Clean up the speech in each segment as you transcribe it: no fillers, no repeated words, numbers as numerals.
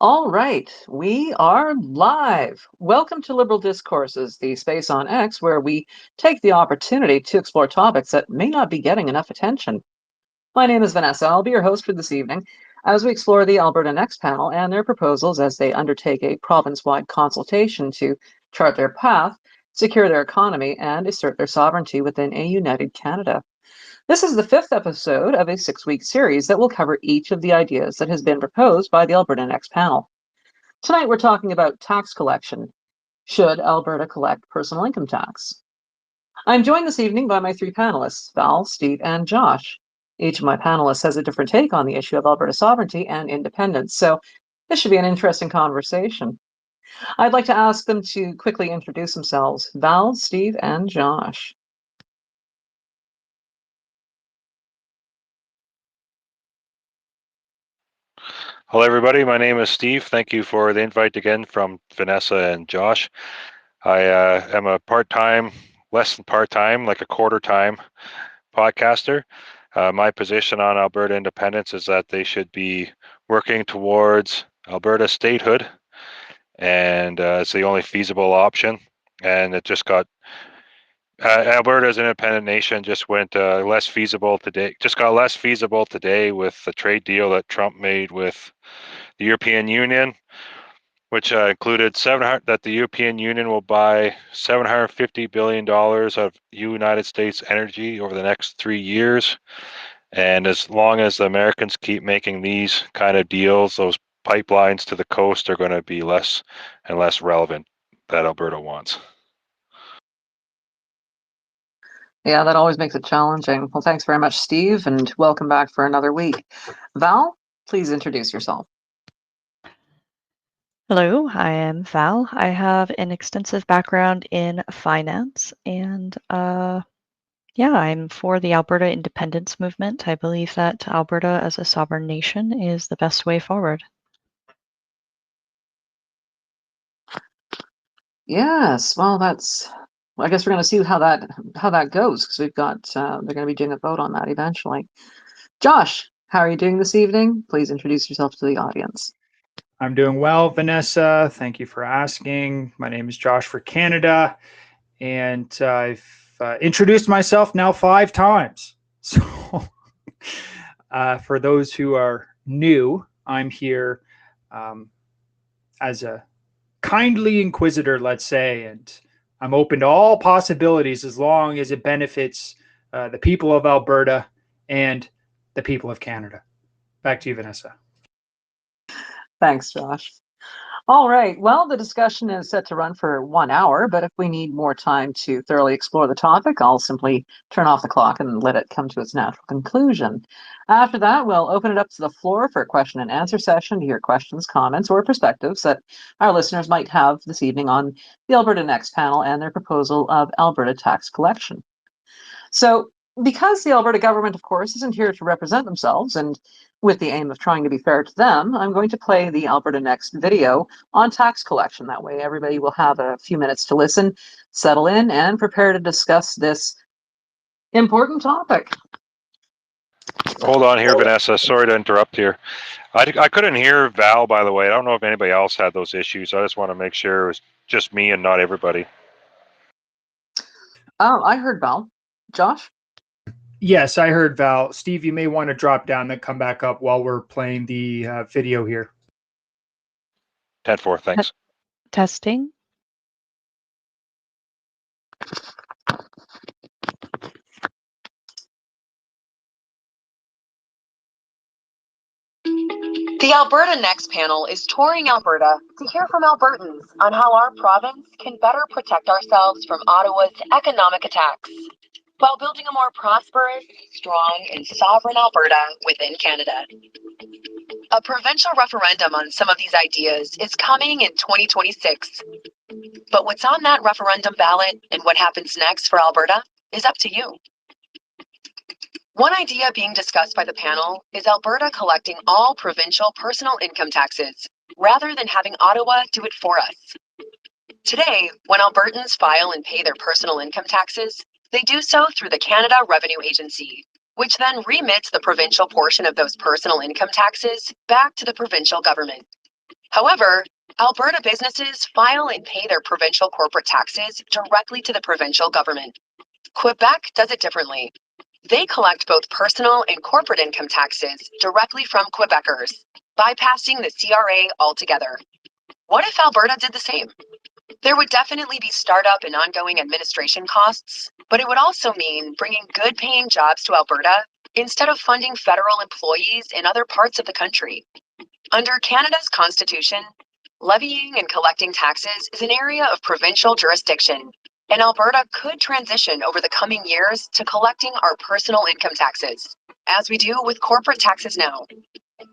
All right, we are live. Welcome to Liberal Discourses, the space on X where we take the opportunity to explore topics that may not be getting enough attention. My name is Vanessa. I'll be your host for this evening as we explore the Alberta Next panel and their proposals as they undertake a province-wide consultation to chart their path, secure their economy, and assert their sovereignty within a united Canada. This is the fifth episode of a six-week series that will cover each of the ideas that has been proposed by the Alberta Next panel. Tonight we're talking about tax collection. Should Alberta collect personal income tax? I'm joined this evening by my three panelists, Val, Steve, and Josh. Each of my panelists has a different take on the issue of Alberta sovereignty and independence, so this should be an interesting conversation. I'd like to ask them to quickly introduce themselves. Val, Steve, and Josh. Hello, everybody. My name is Steve. Thank you for the invite again from Vanessa and Josh. I am a part-time, less than part-time, like a quarter-time podcaster. My position on Alberta independence is that they should be working towards Alberta statehood, and it's the only feasible option. And it just got Alberta as an independent nation just went less feasible today. Just got less feasible today with the trade deal that Trump made with the European Union, which included that the European Union will buy $750 billion of United States energy over the next 3 years. And as long as the Americans keep making these kind of deals, those pipelines to the coast are going to be less and less relevant that Alberta wants. Yeah, that always makes it challenging. Well, thanks very much, Steve, and welcome back for another week. Val, please introduce yourself. Hello, I am Val. I have an extensive background in finance and I'm for the Alberta independence movement. I believe that Alberta as a sovereign nation is the best way forward. Yes, well, I guess we're going to see how that goes because we've got they're going to be doing a vote on that eventually. Josh, how are you doing this evening? Please introduce yourself to the audience. I'm doing well, Vanessa. Thank you for asking. My name is Josh for Canada, and I've introduced myself now 5 times. So for those who are new, I'm here as a kindly inquisitor, let's say, and I'm open to all possibilities as long as it benefits the people of Alberta and the people of Canada. Back to you, Vanessa. Thanks, Josh. All right, well, the discussion is set to run for 1 hour, but if we need more time to thoroughly explore the topic, I'll simply turn off the clock and let it come to its natural conclusion. After that, we'll open it up to the floor for a question and answer session to hear questions, comments, or perspectives that our listeners might have this evening on the Alberta Next panel and their proposal of Alberta tax collection. So, because the Alberta government, of course, isn't here to represent themselves, and with the aim of trying to be fair to them, I'm going to play the Alberta Next video on tax collection. That way, everybody will have a few minutes to listen, settle in, and prepare to discuss this important topic. Hold on here, Vanessa. Sorry to interrupt here. I couldn't hear Val, by the way. I don't know if anybody else had those issues. I just want to make sure it was just me and not everybody. Oh, I heard Val. Josh? Yes, I heard Val. Steve, you may want to drop down and come back up while we're playing the video here. 10-4, thanks. Testing. The Alberta Next panel is touring Alberta to hear from Albertans on how our province can better protect ourselves from Ottawa's economic attacks, while building a more prosperous, strong, and sovereign Alberta within Canada. A provincial referendum on some of these ideas is coming in 2026. But what's on that referendum ballot and what happens next for Alberta is up to you. One idea being discussed by the panel is Alberta collecting all provincial personal income taxes, rather than having Ottawa do it for us. Today, when Albertans file and pay their personal income taxes, they do so through the Canada Revenue Agency, which then remits the provincial portion of those personal income taxes back to the provincial government. However, Alberta businesses file and pay their provincial corporate taxes directly to the provincial government. Quebec does it differently. They collect both personal and corporate income taxes directly from Quebecers, bypassing the CRA altogether. What if Alberta did the same? There would definitely be startup and ongoing administration costs, but it would also mean bringing good paying jobs to Alberta instead of funding federal employees in other parts of the country. Under Canada's Constitution, levying and collecting taxes is an area of provincial jurisdiction, and Alberta could transition over the coming years to collecting our personal income taxes, as we do with corporate taxes now.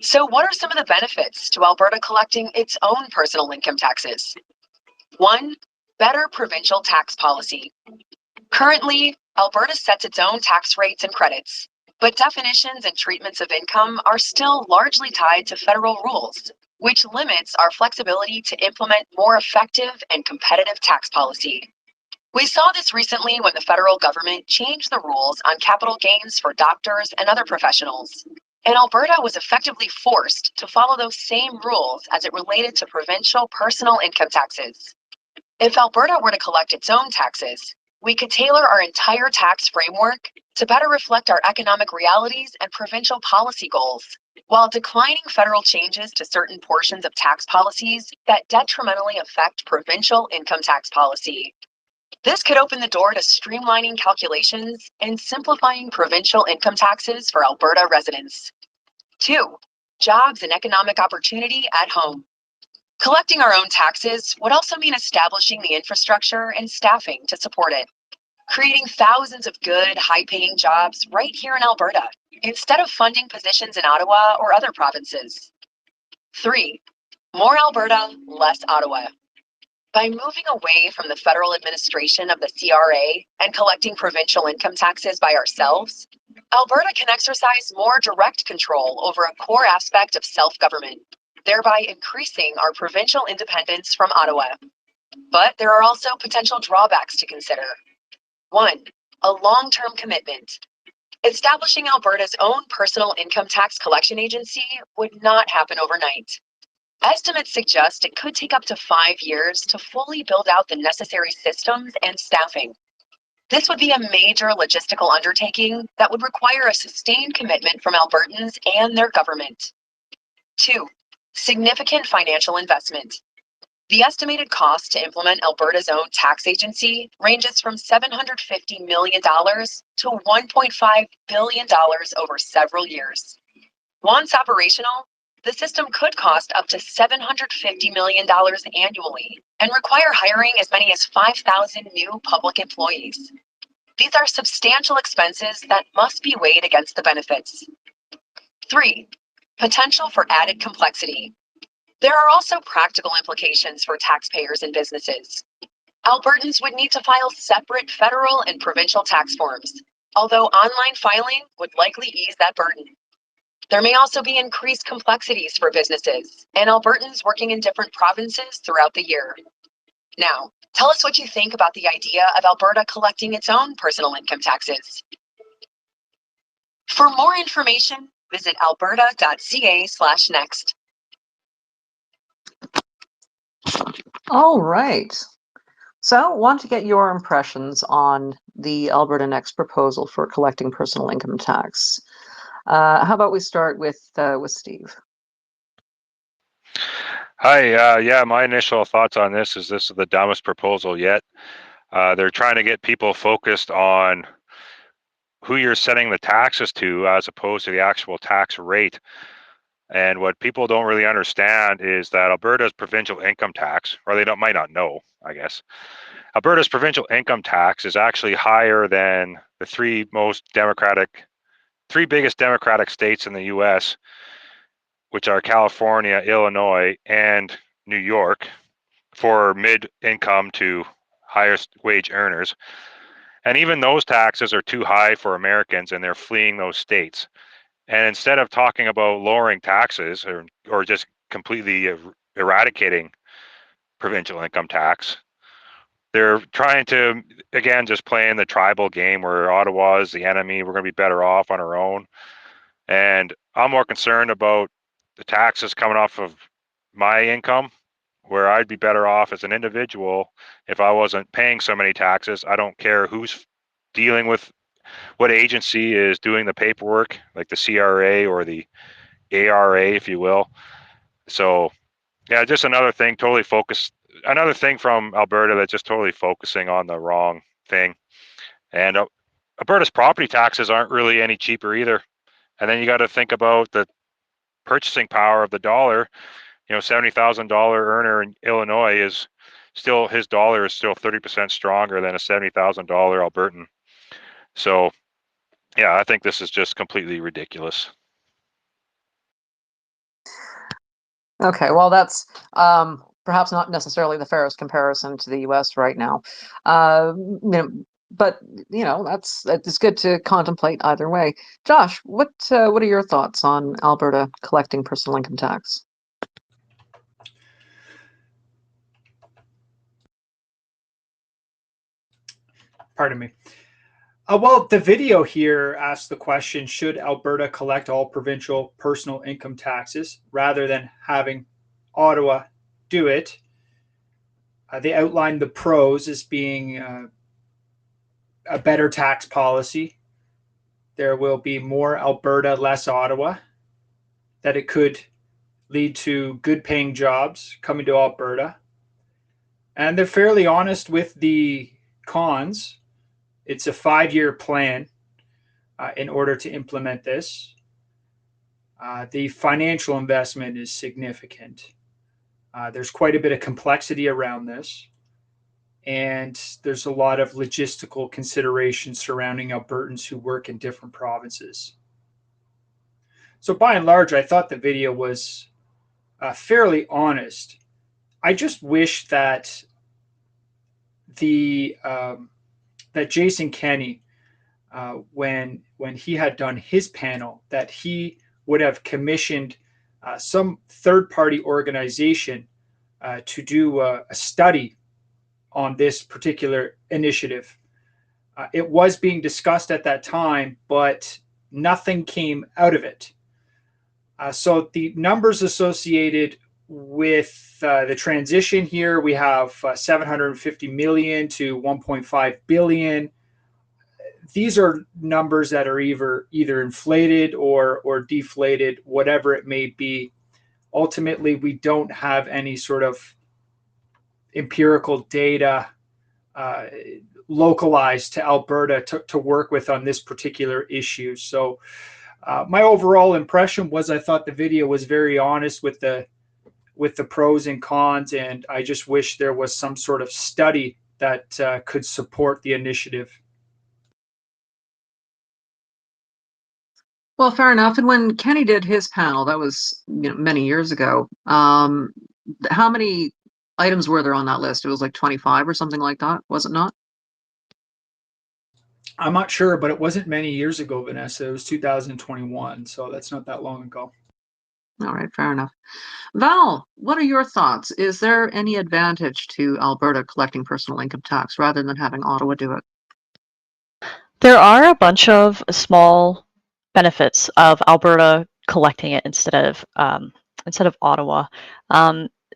So, what are some of the benefits to Alberta collecting its own personal income taxes? 1. Better provincial tax policy. Currently, Alberta sets its own tax rates and credits, but definitions and treatments of income are still largely tied to federal rules, which limits our flexibility to implement more effective and competitive tax policy. We saw this recently when the federal government changed the rules on capital gains for doctors and other professionals, and Alberta was effectively forced to follow those same rules as it related to provincial personal income taxes. If Alberta were to collect its own taxes, we could tailor our entire tax framework to better reflect our economic realities and provincial policy goals, while declining federal changes to certain portions of tax policies that detrimentally affect provincial income tax policy. This could open the door to streamlining calculations and simplifying provincial income taxes for Alberta residents. 2. Jobs and economic opportunity at home. Collecting our own taxes would also mean establishing the infrastructure and staffing to support it, creating thousands of good, high-paying jobs right here in Alberta, instead of funding positions in Ottawa or other provinces. 3. More Alberta, less Ottawa. By moving away from the federal administration of the CRA and collecting provincial income taxes by ourselves, Alberta can exercise more direct control over a core aspect of self-government, thereby increasing our provincial independence from Ottawa. But there are also potential drawbacks to consider. 1. A long-term commitment. Establishing Alberta's own personal income tax collection agency would not happen overnight. Estimates suggest it could take up to 5 years to fully build out the necessary systems and staffing. This would be a major logistical undertaking that would require a sustained commitment from Albertans and their government. 2. Significant financial investment. The estimated cost to implement Alberta's own tax agency ranges from $750 million to $1.5 billion over several years. Once operational, the system could cost up to $750 million annually and require hiring as many as 5,000 new public employees. These are substantial expenses that must be weighed against the benefits. 3. Potential for added complexity. There are also practical implications for taxpayers and businesses. Albertans would need to file separate federal and provincial tax forms, although online filing would likely ease that burden. There may also be increased complexities for businesses and Albertans working in different provinces throughout the year. Now, tell us what you think about the idea of Alberta collecting its own personal income taxes. For more information, visit alberta.ca/next. All right. So, want to get your impressions on the Alberta Next proposal for collecting personal income tax. How about we start with Steve? Hi, yeah, my initial thoughts on this is the dumbest proposal yet. They're trying to get people focused on who you're setting the taxes to as opposed to the actual tax rate. And what people don't really understand is that Alberta's provincial income tax, or they might not know, I guess. Alberta's provincial income tax is actually higher than the three biggest democratic states in the US, which are California, Illinois, and New York, for mid-income to highest wage earners. And even those taxes are too high for Americans, and they're fleeing those states. And instead of talking about lowering taxes or just completely eradicating provincial income tax, they're trying to, again, just playing the tribal game where Ottawa is the enemy. We're going to be better off on our own. And I'm more concerned about the taxes coming off of my income, where I'd be better off as an individual if I wasn't paying so many taxes. I don't care who's dealing with what agency is doing the paperwork, like the CRA or the ARA, if you will. So yeah, just another thing from Alberta that's just totally focusing on the wrong thing. And Alberta's property taxes aren't really any cheaper either. And then you got to think about the purchasing power of the dollar. $70,000 earner in Illinois is still, his dollar is still 30% stronger than a $70,000 Albertan. So yeah, I think this is just completely ridiculous. Okay, well, that's perhaps not necessarily the fairest comparison to the U.S. right now, but it's good to contemplate either way. Josh, what are your thoughts on Alberta collecting personal income tax? Pardon me. Well, the video here asks the question, should Alberta collect all provincial personal income taxes rather than having Ottawa do it? They outlined the pros as being a better tax policy. There will be more Alberta, less Ottawa, that it could lead to good paying jobs coming to Alberta. And they're fairly honest with the cons. It's a 5-year plan in order to implement this. The financial investment is significant. There's quite a bit of complexity around this, and there's a lot of logistical considerations surrounding Albertans who work in different provinces. So by and large, I thought the video was fairly honest. I just wish that that Jason Kenney, when he had done his panel, that he would have commissioned some third-party organization to do a study on this particular initiative. It was being discussed at that time, but nothing came out of it. So the numbers associated with the transition here, we have 750 million to 1.5 billion. These are numbers that are either inflated or deflated, whatever it may be. Ultimately, we don't have any sort of empirical data localized to Alberta to work with on this particular issue. So my overall impression was I thought the video was very honest with the pros and cons, and I just wish there was some sort of study that could support the initiative. Well, fair enough. And when Kenny did his panel, that was many years ago. How many items were there on that list? It was like 25 or something like that, was it not? I'm not sure, but it wasn't many years ago, Vanessa. It was 2021, so that's not that long ago. All right, fair enough. Val, what are your thoughts? Is there any advantage to Alberta collecting personal income tax rather than having Ottawa do it? There are a bunch of small benefits of Alberta collecting it instead of Ottawa.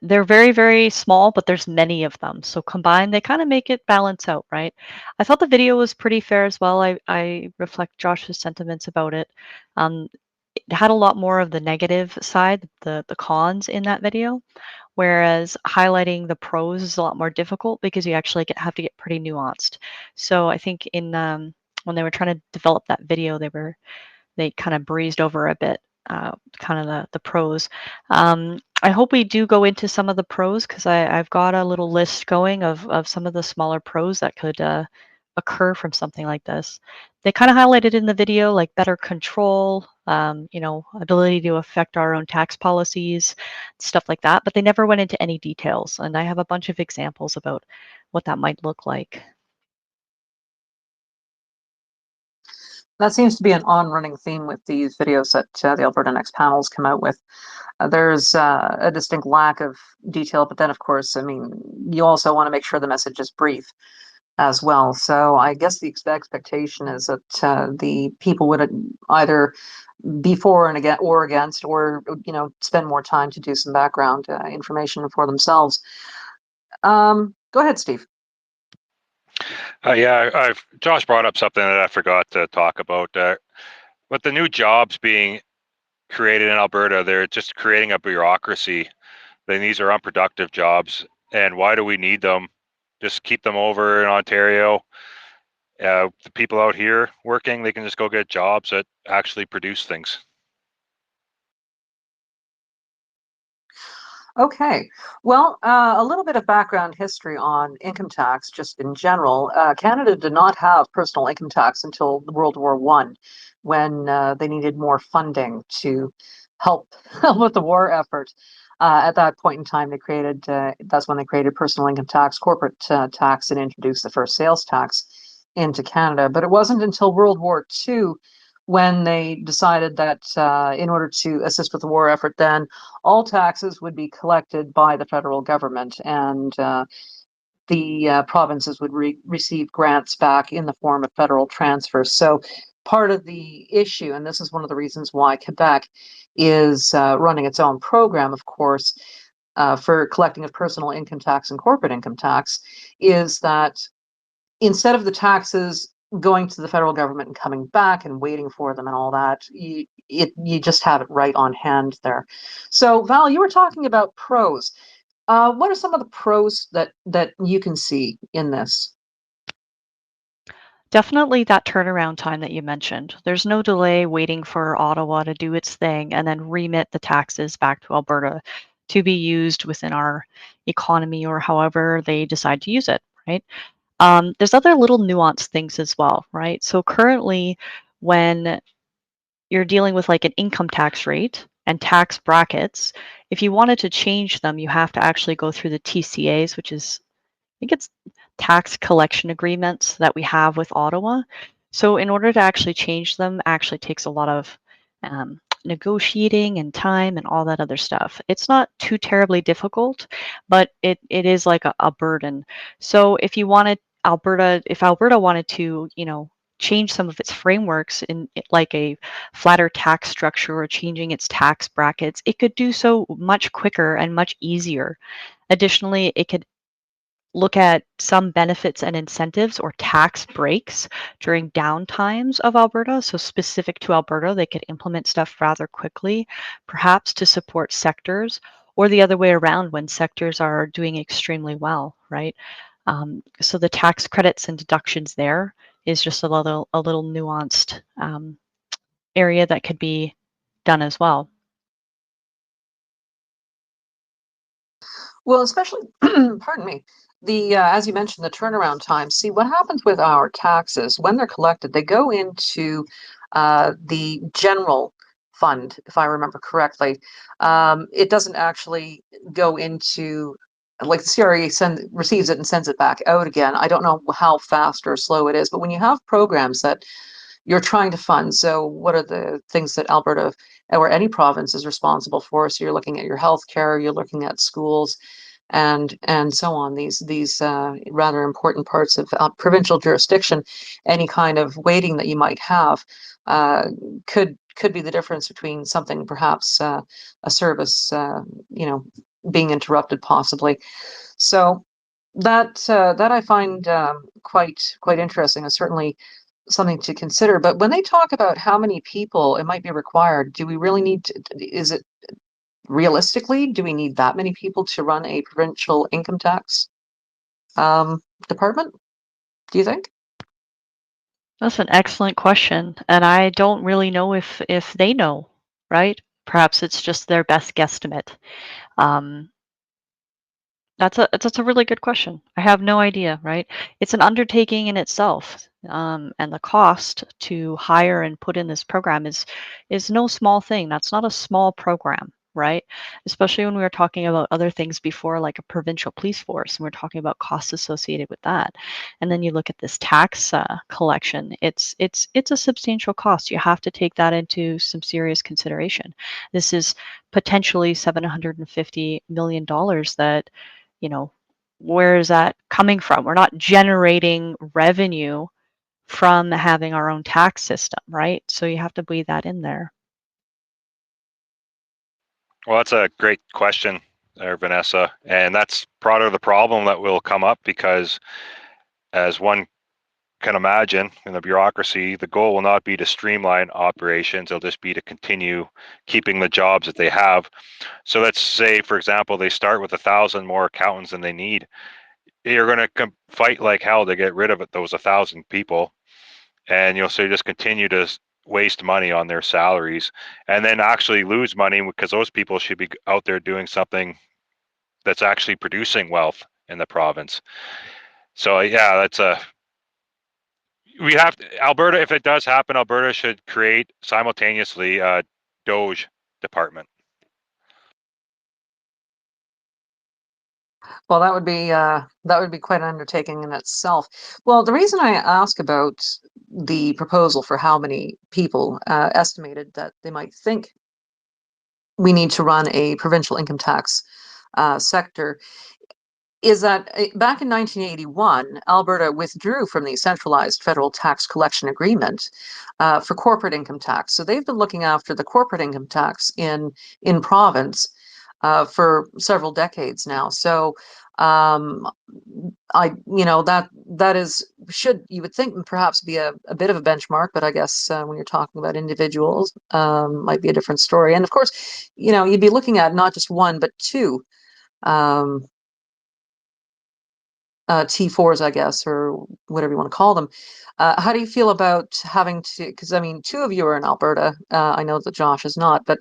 They're very, very small, but there's many of them. So combined, they kind of make it balance out, right? I thought the video was pretty fair as well. I reflect Josh's sentiments about it. It had a lot more of the negative side, the cons in that video, whereas highlighting the pros is a lot more difficult because you actually have to get pretty nuanced. So I think in when they were trying to develop that video, they kind of breezed over a bit, kind of the pros. I hope we do go into some of the pros because I've got a little list going of some of the smaller pros that could occur from something like this. They kind of highlighted in the video like better control, ability to affect our own tax policies, stuff like that, but they never went into any details. And I have a bunch of examples about what that might look like. That seems to be an on-running theme with these videos that the Alberta Next panels come out with. There's a distinct lack of detail, but then, of course, I mean, you also want to make sure the message is brief. as well. So I guess the expectation is that the people would either be for and against, or spend more time to do some background information for themselves. Go ahead, Steve. Josh brought up something that I forgot to talk about. With the new jobs being created in Alberta, they're just creating a bureaucracy. Then these are unproductive jobs, and why do we need them? Just keep them over in Ontario. The people out here working, they can just go get jobs that actually produce things. Okay, well, a little bit of background history on income tax, just in general. Canada did not have personal income tax until World War I, when they needed more funding to help with the war effort. At that point in time, that's when they created personal income tax, corporate tax, and introduced the first sales tax into Canada. But it wasn't until World War II when they decided that in order to assist with the war effort, then all taxes would be collected by the federal government, and the provinces would receive grants back in the form of federal transfers. So part of the issue, and this is one of the reasons why Quebec is running its own program, of course, for collecting of personal income tax and corporate income tax, is that instead of the taxes going to the federal government and coming back and waiting for them and all that, you just have it right on hand there. So Val, you were talking about pros. What are some of the pros that you can see in this? Definitely that turnaround time that you mentioned. There's no delay waiting for Ottawa to do its thing and then remit the taxes back to Alberta to be used within our economy or however they decide to use it, right? There's other little nuanced things as well, right? So currently, when you're dealing with like an income tax rate and tax brackets, if you wanted to change them, you have to actually go through the TCAs, which is, I think it's tax collection agreements that we have with Ottawa. So in order to actually change them, actually takes a lot of negotiating and time and all that other stuff. It's not too terribly difficult, but it is like a burden. So if Alberta wanted to, change some of its frameworks in like a flatter tax structure or changing its tax brackets, it could do so much quicker and much easier. Additionally, it could look at some benefits and incentives or tax breaks during downtimes of Alberta. So specific to Alberta, they could implement stuff rather quickly, perhaps to support sectors, or the other way around when sectors are doing extremely well, right? So the tax credits and deductions there is just a little nuanced area that could be done as well. Well, especially, pardon me, the as you mentioned, the turnaround time. See, what happens with our taxes when they're collected, they go into the general fund, if I remember correctly. It doesn't actually go into, like, the CRE receives it and sends it back out again. I don't know how fast or slow it is, but when you have programs that you're trying to fund. So what are the things that Alberta or any province is responsible for? So you're looking at your healthcare, you're looking at schools, and so on. These rather important parts of provincial jurisdiction. Any kind of weighting that you might have uh, could be the difference between something, perhaps a service, being interrupted possibly. So that I find quite interesting, and certainly something to consider. But when they talk about how many people it might be required, do we really need to, is it realistically, do we need that many people to run a provincial income tax department? Do you think? That's an excellent question, and I don't really know if they know, right? Perhaps it's just their best guesstimate. Um, that's a really good question. I have no idea, right? It's an undertaking in itself, and the cost to hire and put in this program is no small thing. That's not a small program, right? Especially when we were talking about other things before, like a provincial police force, and we're talking about costs associated with that. And then you look at this tax collection. It's a substantial cost. You have to take that into some serious consideration. This is potentially $750 million that, you know, where is that coming from? We're not generating revenue from having our own tax system, right? So you have to weigh that in there. Well, that's a great question there, Vanessa. And that's part of the problem that will come up, because as one can imagine in the bureaucracy, the goal will not be to streamline operations. It'll just be to continue keeping the jobs that they have. So let's say, for example, they start with 1,000 more accountants than they need. You're going to fight like hell to get rid of those 1,000 people. And you'll just continue to waste money on their salaries, and then actually lose money, because those people should be out there doing something that's actually producing wealth in the province. So yeah, that's we have Alberta, if it does happen, Alberta should create simultaneously a Doge department. Well, that would be quite an undertaking in itself. Well, the reason I ask about the proposal for how many people estimated that they might think we need to run a provincial income tax sector is that back in 1981, Alberta withdrew from the centralized federal tax collection agreement for corporate income tax. So they've been looking after the corporate income tax in province for several decades now. So that is, should, you would think, perhaps be a bit of a benchmark, but I guess when you're talking about individuals, might be a different story. And of course, you'd be looking at not just one but two T4s, I guess, or whatever you want to call them. How do you feel about having to, because I mean, two of you are in Alberta. I know that Josh is not, but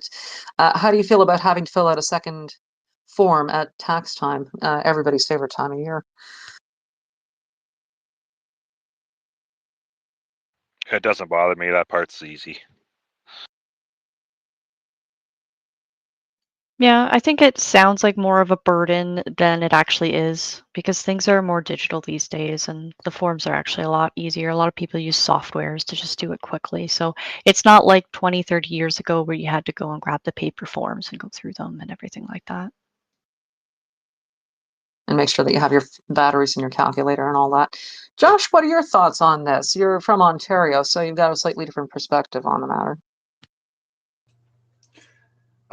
how do you feel about having to fill out a second form at tax time, everybody's favorite time of year? It doesn't bother me. That part's easy. Yeah, I think it sounds like more of a burden than it actually is, because things are more digital these days and the forms are actually a lot easier. A lot of people use softwares to just do it quickly. So it's not like 20, 30 years ago where you had to go and grab the paper forms and go through them and everything like that. And make sure that you have your batteries in your calculator and all that. Josh, what are your thoughts on this? You're from Ontario, so you've got a slightly different perspective on the matter.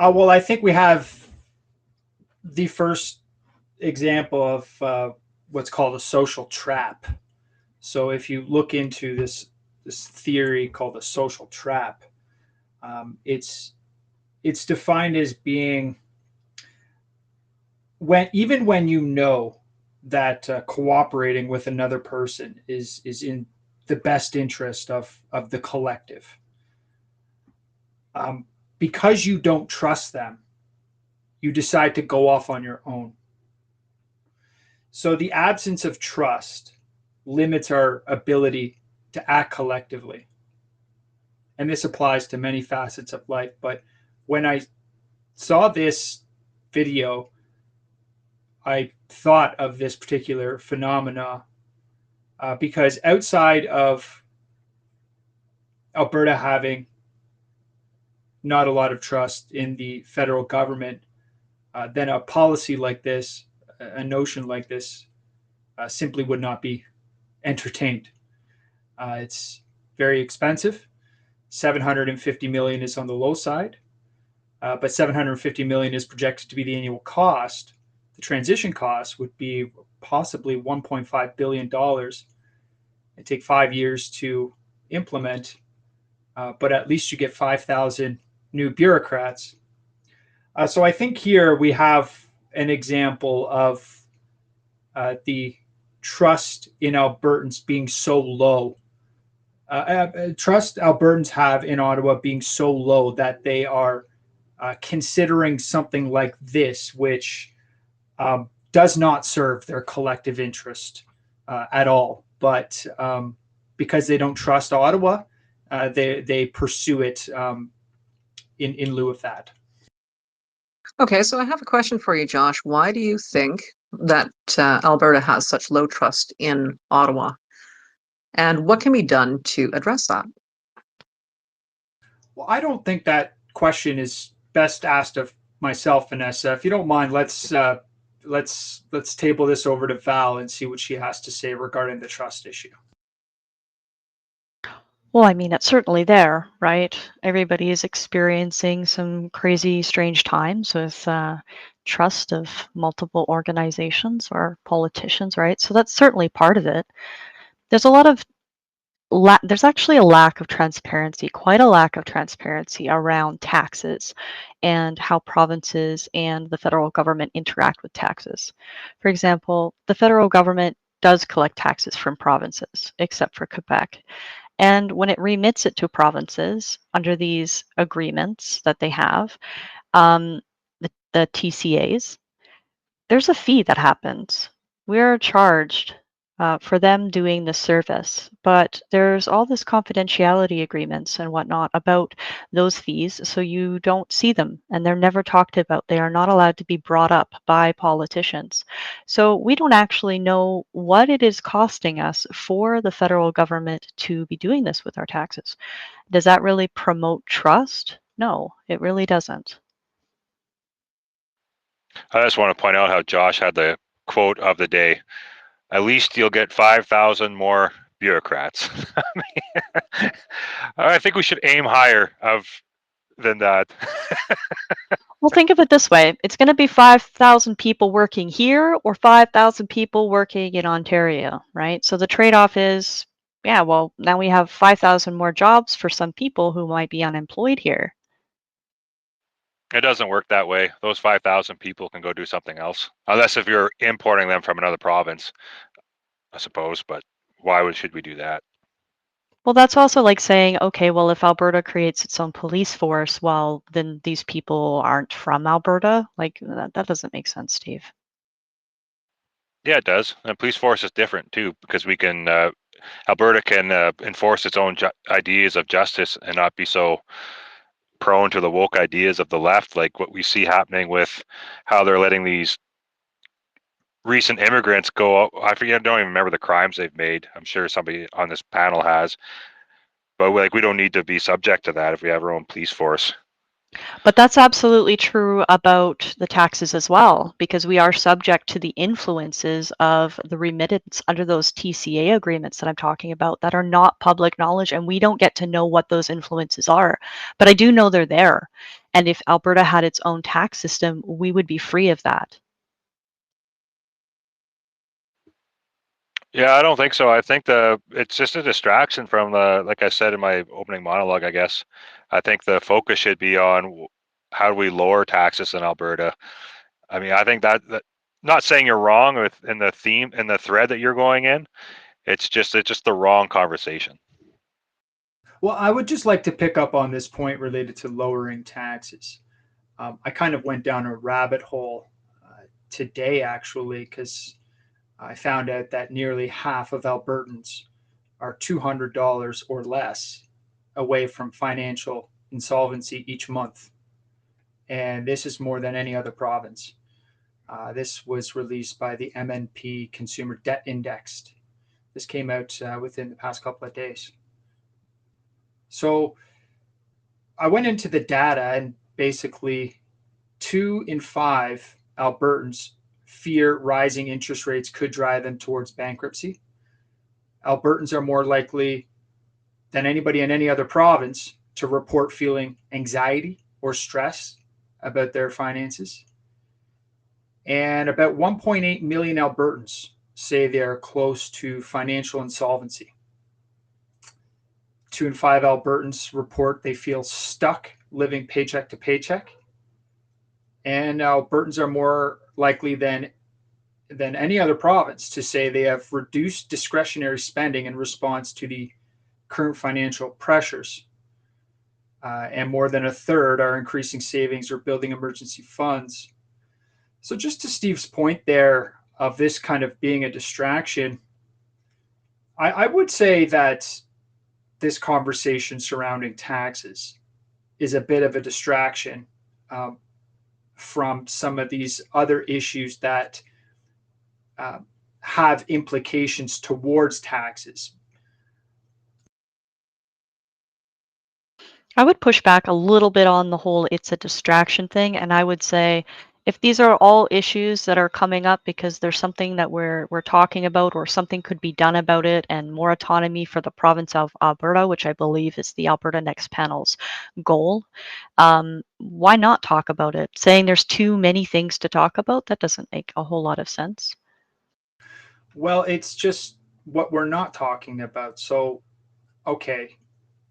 Well, I think we have the first example of what's called a social trap. So if you look into this theory called the social trap, it's defined as being even when you know that cooperating with another person is in the best interest of the collective, because you don't trust them, you decide to go off on your own. So the absence of trust limits our ability to act collectively. And this applies to many facets of life. But when I saw this video, I thought of this particular phenomena because outside of Alberta having not a lot of trust in the federal government, then a policy like this, a notion like this, simply would not be entertained. It's very expensive. 750 million is on the low side, but 750 million is projected to be the annual cost. The transition cost would be possibly $1.5 billion. It take 5 years to implement, but at least you get 5,000 new bureaucrats. So I think here we have an example of the trust in Albertans being so low. Trust Albertans have in Ottawa being so low that they are considering something like this, which does not serve their collective interest at all. But because they don't trust Ottawa, they pursue it in lieu of that. Okay, so I have a question for you, Josh. Why do you think that Alberta has such low trust in Ottawa? And what can be done to address that? Well, I don't think that question is best asked of myself, Vanessa. If you don't mind, let's let's table this over to Val and see what she has to say regarding the trust issue. Well, I mean, it's certainly there, right? Everybody is experiencing some crazy, strange times with trust of multiple organizations or politicians, right? So that's certainly part of it. There's a lot of there's actually a lack of transparency, quite a lack of transparency around taxes and how provinces and the federal government interact with taxes. For example, the federal government does collect taxes from provinces, except for Quebec. And when it remits it to provinces under these agreements that they have, um, the TCAs, there's a fee that happens. We're charged for them doing the service, but there's all this confidentiality agreements and whatnot about those fees, so you don't see them and they're never talked about. They are not allowed to be brought up by politicians. So we don't actually know what it is costing us for the federal government to be doing this with our taxes. Does that really promote trust? No, it really doesn't. I just want to point out how Josh had the quote of the day. At least you'll get 5,000 more bureaucrats. I think we should aim higher than that. Well, think of it this way. It's going to be 5,000 people working here or 5,000 people working in Ontario, right? So the trade-off is, yeah, well, now we have 5,000 more jobs for some people who might be unemployed here. It doesn't work that way. Those 5,000 people can go do something else, unless if you're importing them from another province, I suppose. But why should we do that? Well, that's also like saying, okay, well, if Alberta creates its own police force, well, then these people aren't from Alberta. Like, that doesn't make sense, Steve. Yeah, it does. And police force is different too, because we can Alberta can enforce its own ideas of justice and not be so prone to the woke ideas of the left, like what we see happening with how they're letting these recent immigrants go. I forget, I don't even remember the crimes they've made. I'm sure somebody on this panel has, but like we don't need to be subject to that if we have our own police force. But that's absolutely true about the taxes as well, because we are subject to the influences of the remittance under those TCA agreements that I'm talking about that are not public knowledge, and we don't get to know what those influences are. But I do know they're there. And if Alberta had its own tax system, we would be free of that. Yeah, I don't think so. I think it's just a distraction from like I said in my opening monologue, I guess. I think the focus should be on how do we lower taxes in Alberta. I mean, I think that not saying you're wrong in the theme and the thread that you're going in. It's just the wrong conversation. Well, I would just like to pick up on this point related to lowering taxes. I kind of went down a rabbit hole today, actually, because I found out that nearly half of Albertans are $200 or less away from financial insolvency each month. And this is more than any other province. This was released by the MNP Consumer Debt Index. This came out within the past couple of days. So I went into the data, and basically 2 in 5 Albertans fear rising interest rates could drive them towards bankruptcy. Albertans are more likely than anybody in any other province to report feeling anxiety or stress about their finances. And about 1.8 million Albertans say they are close to financial insolvency. 2 in 5 Albertans report they feel stuck living paycheck to paycheck. And Albertans are more likely than any other province to say they have reduced discretionary spending in response to the current financial pressures. And more than a third are increasing savings or building emergency funds. So, just to Steve's point there of this kind of being a distraction, I would say that this conversation surrounding taxes is a bit of a distraction from some of these other issues that have implications towards taxes. I would push back a little bit on the whole it's a distraction thing, and I would say if these are all issues that are coming up because there's something that we're talking about, or something could be done about it, and more autonomy for the province of Alberta, which I believe is the Alberta Next Panel's goal, why not talk about it? Saying there's too many things to talk about, that doesn't make a whole lot of sense. Well, it's just what we're not talking about. So, okay,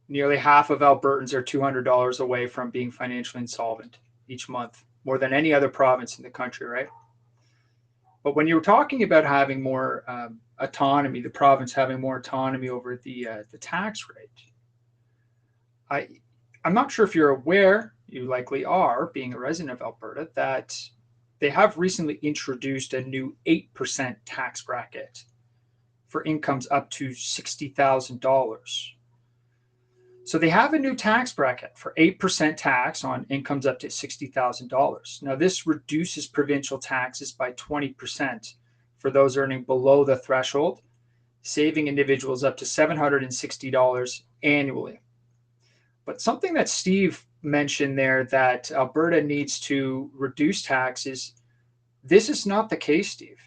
nearly half of Albertans are $200 away from being financially insolvent each month, more than any other province in the country, right? But when you're talking about having more autonomy, the province having more autonomy over the tax rate, I'm not sure if you're aware, you likely are, being a resident of Alberta, that they have recently introduced a new 8% tax bracket for incomes up to $60,000. So they have a new tax bracket for 8% tax on incomes up to $60,000. Now, this reduces provincial taxes by 20% for those earning below the threshold, saving individuals up to $760 annually. But something that Steve mentioned there, that Alberta needs to reduce taxes, this is not the case, Steve.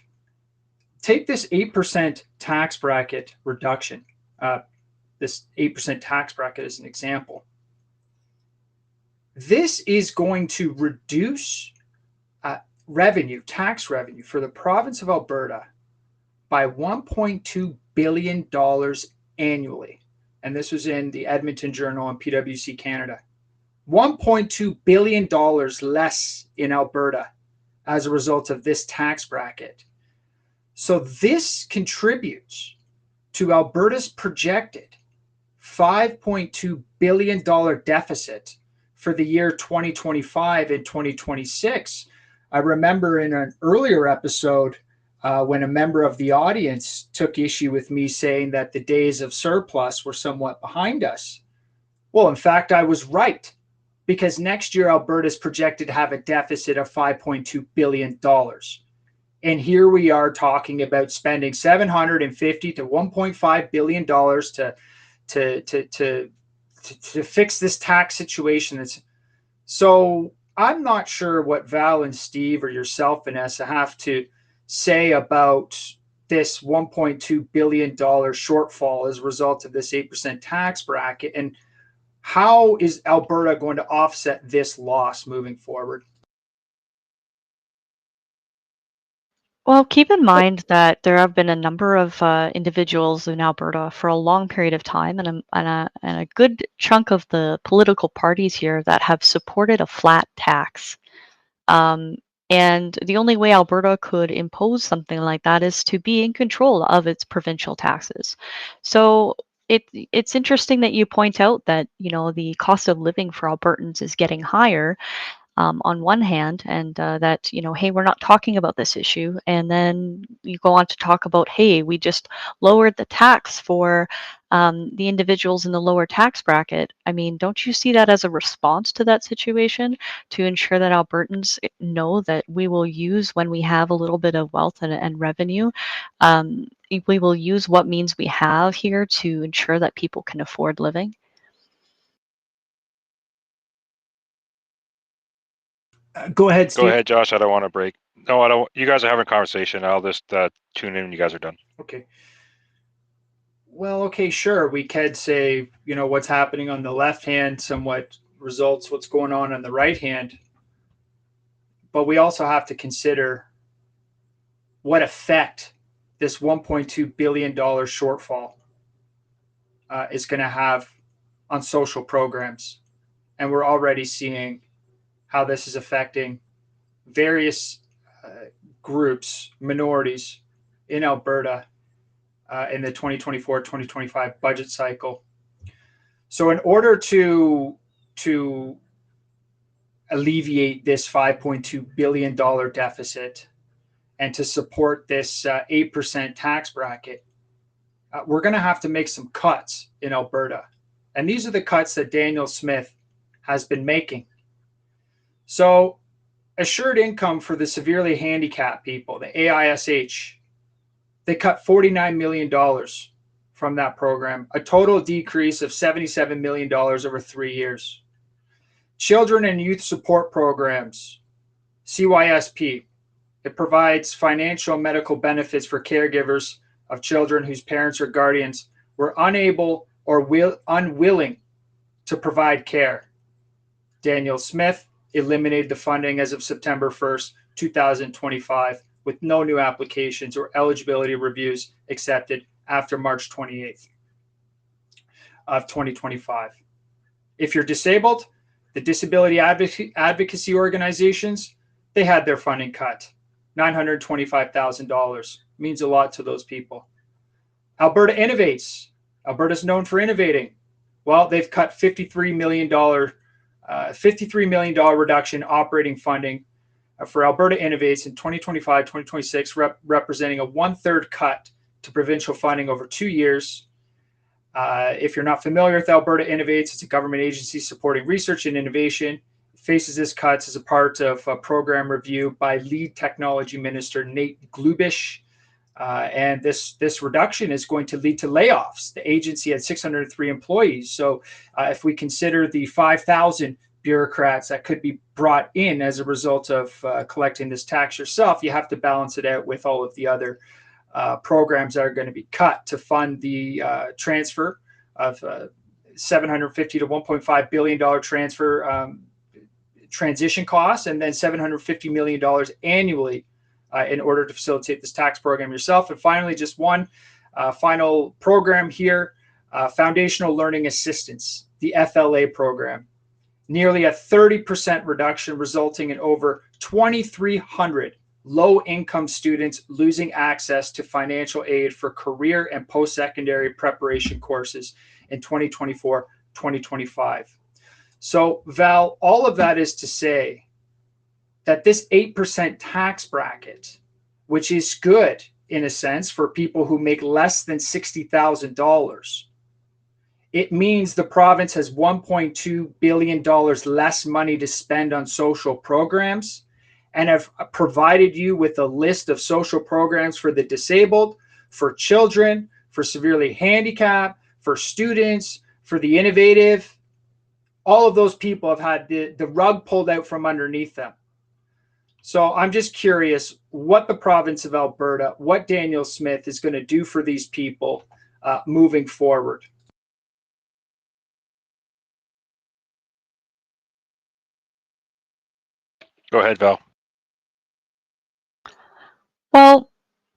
Take this 8% tax bracket reduction, this 8% tax bracket as an example. This is going to reduce tax revenue for the province of Alberta by $1.2 billion annually. And this was in the Edmonton Journal and PwC Canada. $1.2 billion less in Alberta as a result of this tax bracket. So this contributes to Alberta's projected $5.2 billion deficit for the year 2025 and 2026. I remember in an earlier episode when a member of the audience took issue with me saying that the days of surplus were somewhat behind us. Well, in fact, I was right, because next year Alberta is projected to have a deficit of $5.2 billion. And here we are talking about spending $750 to $1.5 billion to fix this tax situation. So I'm not sure what Val and Steve or yourself, Vanessa, have to say about this $1.2 billion shortfall as a result of this 8% tax bracket, and how is Alberta going to offset this loss moving forward? Well, keep in mind that there have been a number of individuals in Alberta for a long period of time, and a good chunk of the political parties here that have supported a flat tax. And the only way Alberta could impose something like that is to be in control of its provincial taxes. So it's interesting that you point out that, the cost of living for Albertans is getting higher, on one hand, and that, hey, we're not talking about this issue. And then you go on to talk about, hey, we just lowered the tax for the individuals in the lower tax bracket. I mean, don't you see that as a response to that situation, to ensure that Albertans know that we will use, when we have a little bit of wealth and revenue, we will use what means we have here to ensure that people can afford living? Go ahead, Steve. Go ahead, Josh. I don't want to break. No, I don't. You guys are having a conversation. I'll just tune in when you guys are done. Okay. Well, okay, sure. We could say, what's happening on the left hand somewhat results what's going on the right hand. But we also have to consider what effect this $1.2 billion shortfall is going to have on social programs. And we're already seeing how this is affecting various groups, minorities in Alberta in the 2024-2025 budget cycle. So in order to alleviate this $5.2 billion deficit and to support this 8% tax bracket, we're going to have to make some cuts in Alberta. And these are the cuts that Daniel Smith has been making. So assured income for the severely handicapped people, the AISH, they cut $49 million from that program, a total decrease of $77 million over 3 years. Children and youth support programs, CYSP. It provides financial medical benefits for caregivers of children whose parents or guardians were unable or unwilling to provide care. Daniel Smith eliminated the funding as of September 1st, 2025, with no new applications or eligibility reviews accepted after March 28th of 2025. If you're disabled, the disability advocacy organizations, they had their funding cut. $925,000 means a lot to those people. Alberta Innovates. Alberta's known for innovating. Well, they've cut $53 million reduction operating funding for Alberta Innovates in 2025-2026, representing a 1/3 cut to provincial funding over 2 years. If you're not familiar with Alberta Innovates, it's a government agency supporting research and innovation. It faces this cuts as a part of a program review by lead technology minister Nate Glubish. And this reduction is going to lead to layoffs. The agency had 603 employees. So if we consider the 5,000 bureaucrats that could be brought in as a result of collecting this tax yourself, you have to balance it out with all of the other programs that are going to be cut to fund the transfer of $750 to $1.5 billion transfer transition costs, and then $750 million annually in order to facilitate this tax program yourself. And finally, just one final program here, Foundational Learning Assistance, the FLA program. Nearly a 30% reduction, resulting in over 2,300 low-income students losing access to financial aid for career and post-secondary preparation courses in 2024-2025. So, Val, all of that is to say that this 8% tax bracket, which is good in a sense for people who make less than $60,000, it means the province has $1.2 billion less money to spend on social programs, and have provided you with a list of social programs for the disabled, for children, for severely handicapped, for students, for the innovative. All of those people have had the rug pulled out from underneath them. So I'm just curious what the province of Alberta, what Daniel Smith is going to do for these people moving forward. Go ahead, Val. Well,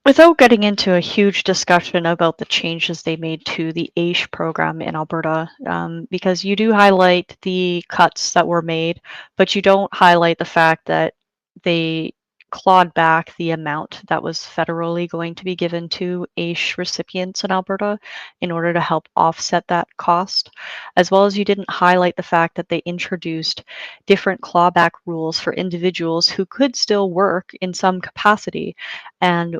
without getting into a huge discussion about the changes they made to the AISH program in Alberta, because you do highlight the cuts that were made, but you don't highlight the fact that they clawed back the amount that was federally going to be given to AISH recipients in Alberta in order to help offset that cost, as well as you didn't highlight the fact that they introduced different clawback rules for individuals who could still work in some capacity. And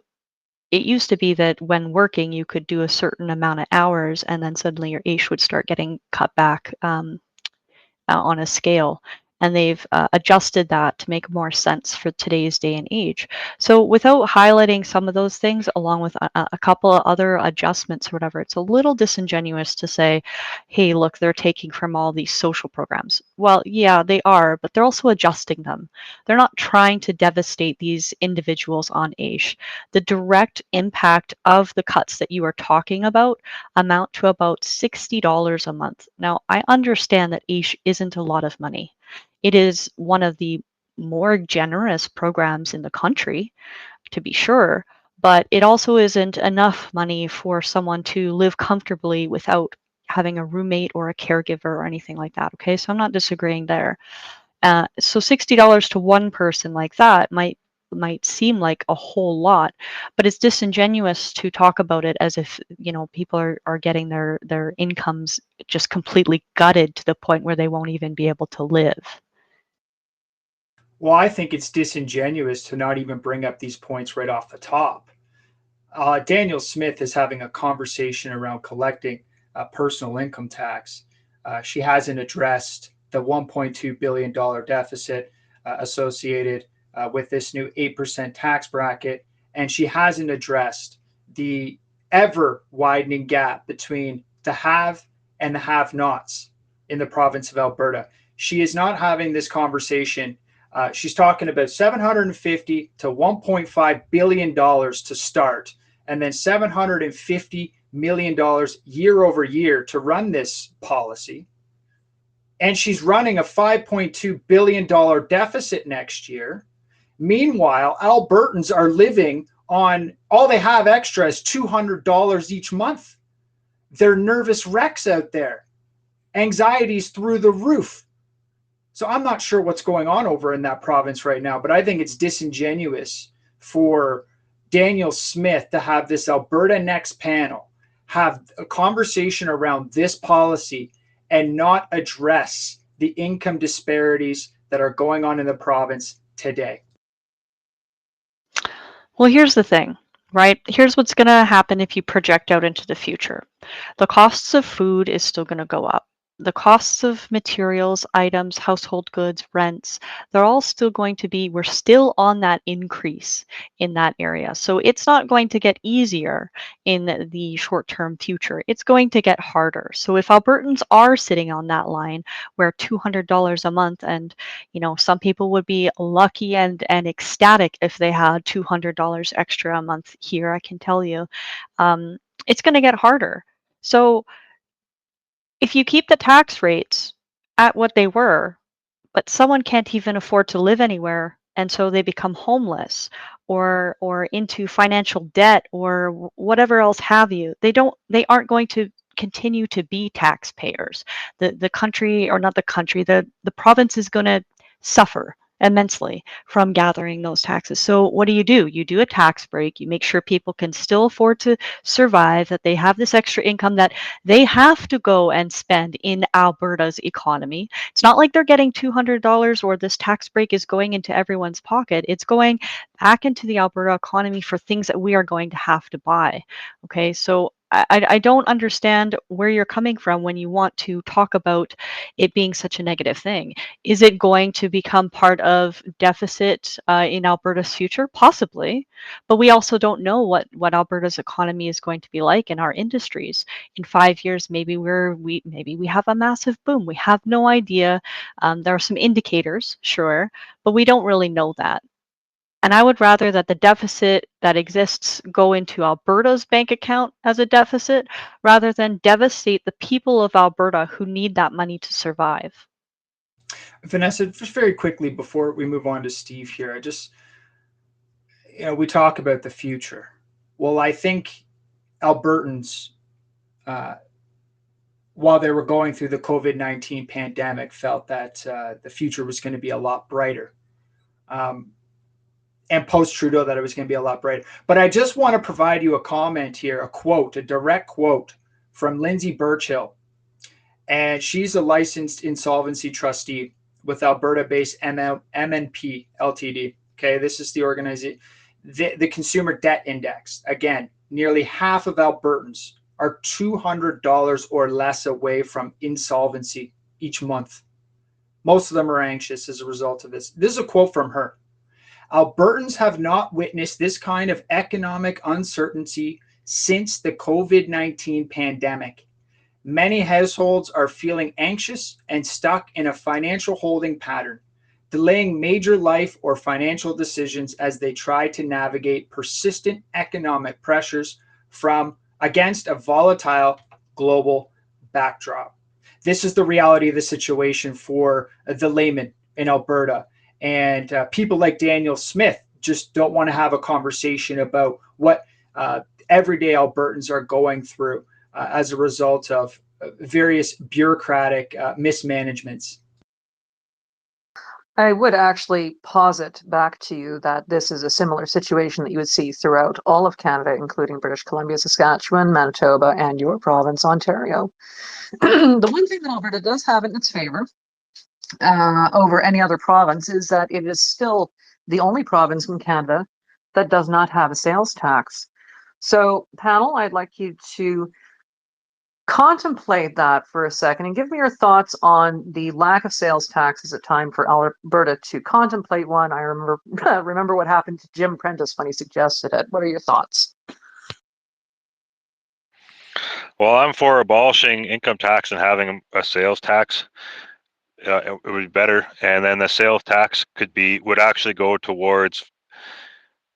it used to be that when working, you could do a certain amount of hours, and then suddenly your AISH would start getting cut back on a scale. And they've adjusted that to make more sense for today's day and age. So without highlighting some of those things, along with a couple of other adjustments or whatever, it's a little disingenuous to say, hey, look, they're taking from all these social programs. Well, yeah, they are, but they're also adjusting them. They're not trying to devastate these individuals on AISH. The direct impact of the cuts that you are talking about amount to about $60 a month. Now, I understand that AISH isn't a lot of money. It is one of the more generous programs in the country, to be sure, but it also isn't enough money for someone to live comfortably without having a roommate or a caregiver or anything like that. Okay, so I'm not disagreeing there. So $60 to one person like that might seem like a whole lot, but it's disingenuous to talk about it as if, you know, people are getting their incomes just completely gutted to the point where they won't even be able to live. Well, I think it's disingenuous to not even bring up these points right off the top. Daniel Smith is having a conversation around collecting personal income tax. She hasn't addressed the $1.2 billion deficit associated with this new 8% tax bracket. And she hasn't addressed the ever widening gap between the have and the have nots in the province of Alberta. She is not having this conversation She's talking about $750 to $1.5 billion to start, and then $750 million year over year to run this policy. And she's running a $5.2 billion deficit next year. Meanwhile, Albertans are living on, all they have extra is $200 each month. They're nervous wrecks out there. Anxiety's through the roof. So I'm not sure what's going on over in that province right now, but I think it's disingenuous for Daniel Smith to have this Alberta Next panel have a conversation around this policy and not address the income disparities that are going on in the province today. Well, here's the thing, right? Here's what's going to happen if you project out into the future. The costs of food is still going to go up. The costs of materials, items, household goods, rents, they're all still going to be, we're still on that increase in that area. So it's not going to get easier in the short-term future. It's going to get harder. So if Albertans are sitting on that line where $200 a month, and some people would be lucky and ecstatic if they had $200 extra a month here, I can tell you, it's going to get harder. So if you keep the tax rates at what they were, but someone can't even afford to live anywhere, and so they become homeless or into financial debt or whatever else have you, they aren't going to continue to be taxpayers. The country, or not the country, the province is going to suffer immensely from gathering those taxes. So what do? You do a tax break. You make sure people can still afford to survive, that they have this extra income that they have to go and spend in Alberta's economy. It's not like they're getting $200 or this tax break is going into everyone's pocket. It's going back into the Alberta economy for things that we are going to have to buy. Okay, so I don't understand where you're coming from when you want to talk about it being such a negative thing. Is it going to become part of deficit in Alberta's future? Possibly, but we also don't know what Alberta's economy is going to be like in our industries. In 5 years, maybe we have a massive boom. We have no idea. There are some indicators, sure, but we don't really know that. And I would rather that the deficit that exists go into Alberta's bank account as a deficit rather than devastate the people of Alberta who need that money to survive. Vanessa, just very quickly before we move on to Steve here, we talk about the future. Well, I think Albertans, while they were going through the COVID-19 pandemic, felt that the future was going to be a lot brighter. And post-Trudeau, that it was going to be a lot brighter. But I just want to provide you a comment here, a direct quote from Lindsay Birchill. And she's a licensed insolvency trustee with Alberta-based MNP Ltd. Okay, this is the organization, the Consumer Debt Index. Again, nearly half of Albertans are $200 or less away from insolvency each month. Most of them are anxious as a result of this. This is a quote from her. Albertans have not witnessed this kind of economic uncertainty since the COVID-19 pandemic. Many households are feeling anxious and stuck in a financial holding pattern, delaying major life or financial decisions as they try to navigate persistent economic pressures against a volatile global backdrop. This is the reality of the situation for the layman in Alberta. And people like Daniel Smith just don't want to have a conversation about what everyday Albertans are going through as a result of various bureaucratic mismanagements. I would actually posit back to you that this is a similar situation that you would see throughout all of Canada, including British Columbia, Saskatchewan, Manitoba, and your province, Ontario. The one thing that Alberta does have in its favor over any other province is that it is still the only province in Canada that does not have a sales tax. So, panel, I'd like you to contemplate that for a second and give me your thoughts on the lack of sales tax. Is it time for Alberta to contemplate one? I remember what happened to Jim Prentice when he suggested it. What are your thoughts? Well, I'm for abolishing income tax and having a sales tax. it would be better. And then the sales tax would actually go towards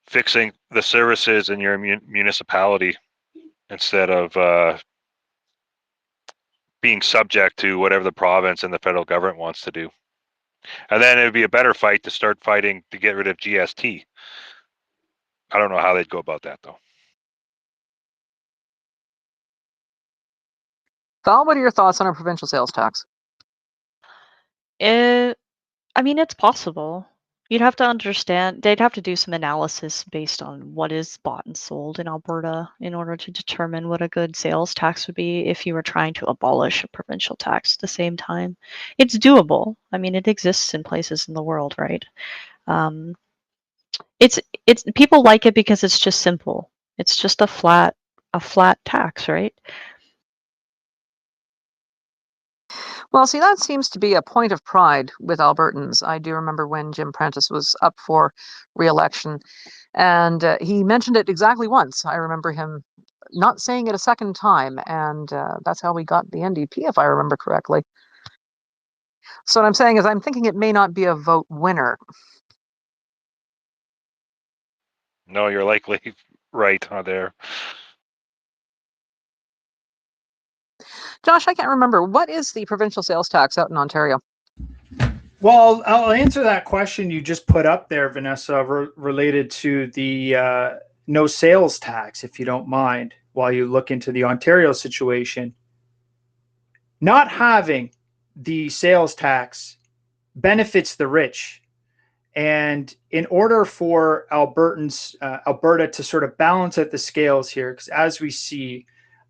fixing the services in your municipality instead of being subject to whatever the province and the federal government wants to do. And then it would be a better fight to start fighting to get rid of GST. I don't know how they'd go about that, though. Val, what are your thoughts on a provincial sales tax? I mean, it's possible. You'd have to understand, they'd have to do some analysis based on what is bought and sold in Alberta in order to determine what a good sales tax would be if you were trying to abolish a provincial tax at the same time. It's doable. I mean, it exists in places in the world, right? It's people like it because it's just simple. It's just a flat tax, right? Well, see, that seems to be a point of pride with Albertans. I do remember when Jim Prentice was up for re-election, and he mentioned it exactly once. I remember him not saying it a second time, and that's how we got the NDP, if I remember correctly. So what I'm saying is I'm thinking it may not be a vote winner. No, you're likely right there. Josh, I can't remember. What is the provincial sales tax out in Ontario? Well, I'll answer that question you just put up there, Vanessa, related to the no sales tax, if you don't mind, while you look into the Ontario situation. Not having the sales tax benefits the rich. And in order for Alberta to sort of balance out the scales here, because as we see,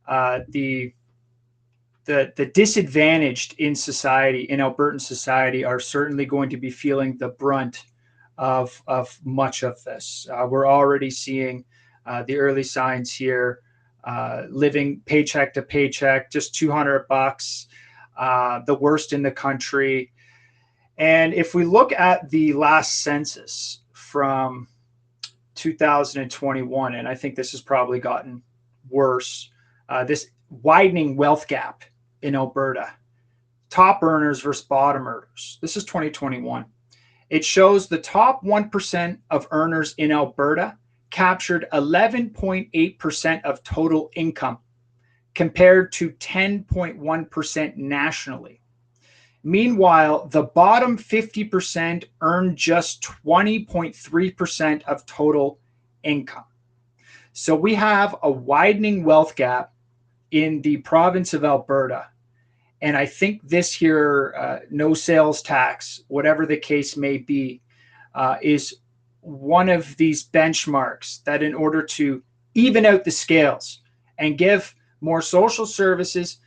the disadvantaged in society, in Albertan society, are certainly going to be feeling the brunt of much of this. We're already seeing the early signs here, living paycheck to paycheck, just $200, the worst in the country. And if we look at the last census from 2021, and I think this has probably gotten worse, this widening wealth gap in Alberta, top earners versus bottom earners. This is 2021. It shows the top 1% of earners in Alberta captured 11.8% of total income compared to 10.1% nationally. Meanwhile, the bottom 50% earned just 20.3% of total income. So we have a widening wealth gap in the province of Alberta. And I think this here, no sales tax, whatever the case may be, is one of these benchmarks that in order to even out the scales and give more social services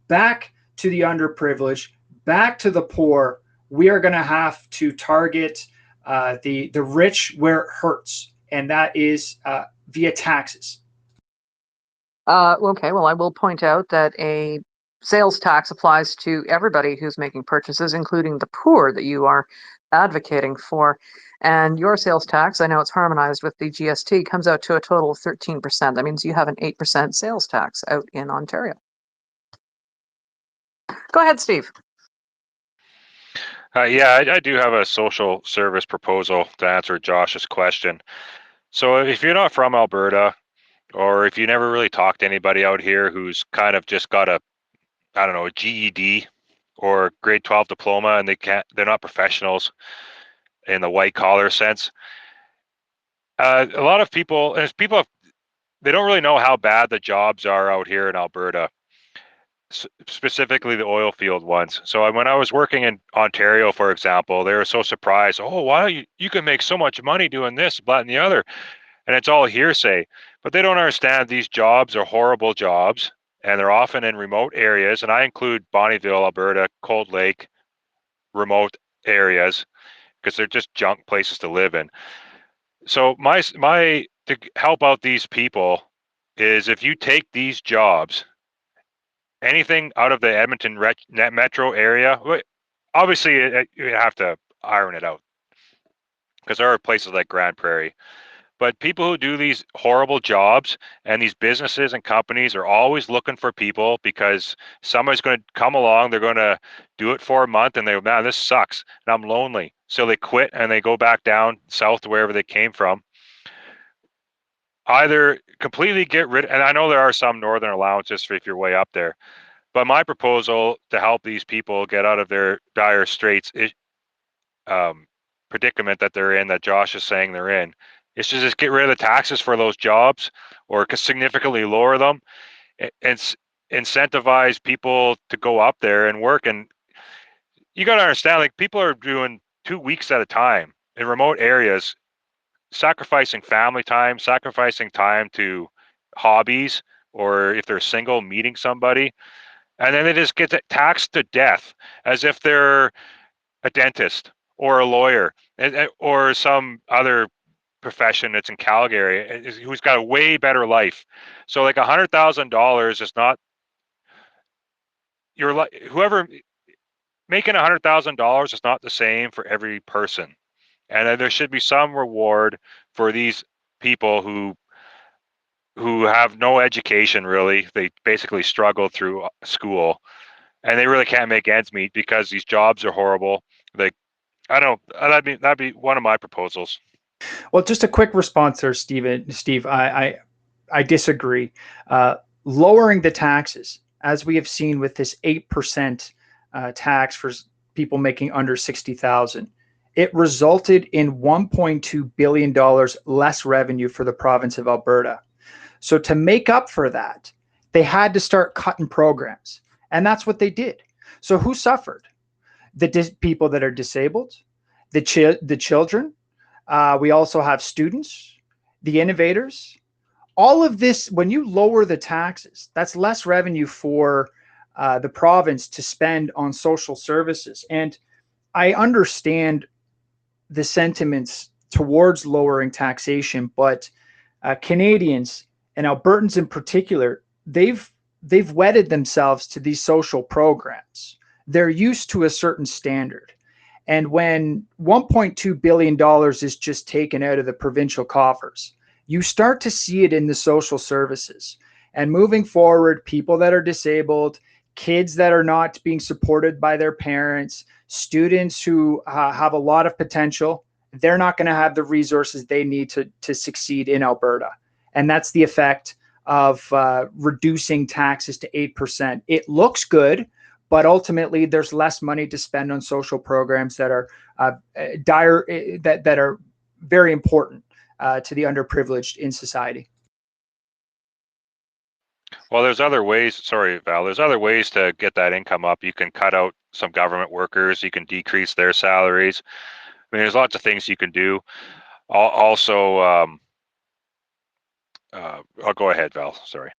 back to the underprivileged, back to the poor, we are going to have to target the rich where it hurts, and that is via taxes. Okay, well, I will point out that a sales tax applies to everybody who's making purchases, including the poor that you are advocating for. And your sales tax, I know it's harmonized with the GST, comes out to a total of 13%. That means you have an 8% sales tax out in Ontario. Go ahead, Steve. Yeah, I do have a social service proposal to answer Josh's question. So if you're not from Alberta, or if you never really talked to anybody out here who's kind of just got a GED or grade 12 diploma, and they're not professionals in the white collar sense. A lot of people, they don't really know how bad the jobs are out here in Alberta, specifically the oil field ones. So when I was working in Ontario, for example, they were so surprised. Oh, why you can make so much money doing this, that, and the other. And it's all hearsay, but they don't understand these jobs are horrible jobs, and they're often in remote areas. And I include Bonnyville, Alberta, Cold Lake, remote areas, because they're just junk places to live in. So my to help out these people is if you take these jobs, anything out of the Edmonton metro area, obviously you have to iron it out, because there are places like Grand Prairie. But people who do these horrible jobs and these businesses and companies are always looking for people because somebody's going to come along, they're going to do it for a month and they go, man, this sucks and I'm lonely. So they quit and they go back down south to wherever they came from. Either completely get rid, and I know there are some northern allowances for if you're way up there, but my proposal to help these people get out of their dire straits is, predicament that they're in, that Josh is saying they're in, is to just get rid of the taxes for those jobs or significantly lower them and incentivize people to go up there and work. And you got to understand, like, people are doing 2 weeks at a time in remote areas, sacrificing family time, sacrificing time to hobbies, or if they're single, meeting somebody. And then they just get taxed to death as if they're a dentist or a lawyer or some other profession that's in Calgary who's got a way better life. So like $100,000 is not your whoever making $100,000 is not the same for every person, and there should be some reward for these people who have no education really. They basically struggled through school and they really can't make ends meet because these jobs are horrible. Like, I don't know, that'd be one of my proposals. Well, just a quick response there, Steve. I disagree. Lowering the taxes, as we have seen with this 8% tax for people making under 60,000, it resulted in $1.2 billion less revenue for the province of Alberta. So to make up for that, they had to start cutting programs. And that's what they did. So who suffered? The people that are disabled, the children. We also have students, the innovators. All of this, when you lower the taxes, that's less revenue for the province to spend on social services. And I understand the sentiments towards lowering taxation, but Canadians and Albertans in particular, they've wedded themselves to these social programs. They're used to a certain standard. And when $1.2 billion is just taken out of the provincial coffers, you start to see it in the social services. And moving forward, people that are disabled, kids that are not being supported by their parents, students who have a lot of potential, they're not going to have the resources they need to succeed in Alberta. And that's the effect of reducing taxes to 8%. It looks good, but ultimately there's less money to spend on social programs that are that are very important to the underprivileged in society. Well, there's other ways. Sorry, Val. There's other ways to get that income up. You can cut out some government workers. You can decrease their salaries. I mean, there's lots of things you can do. Also, I'll go ahead, Val. Sorry.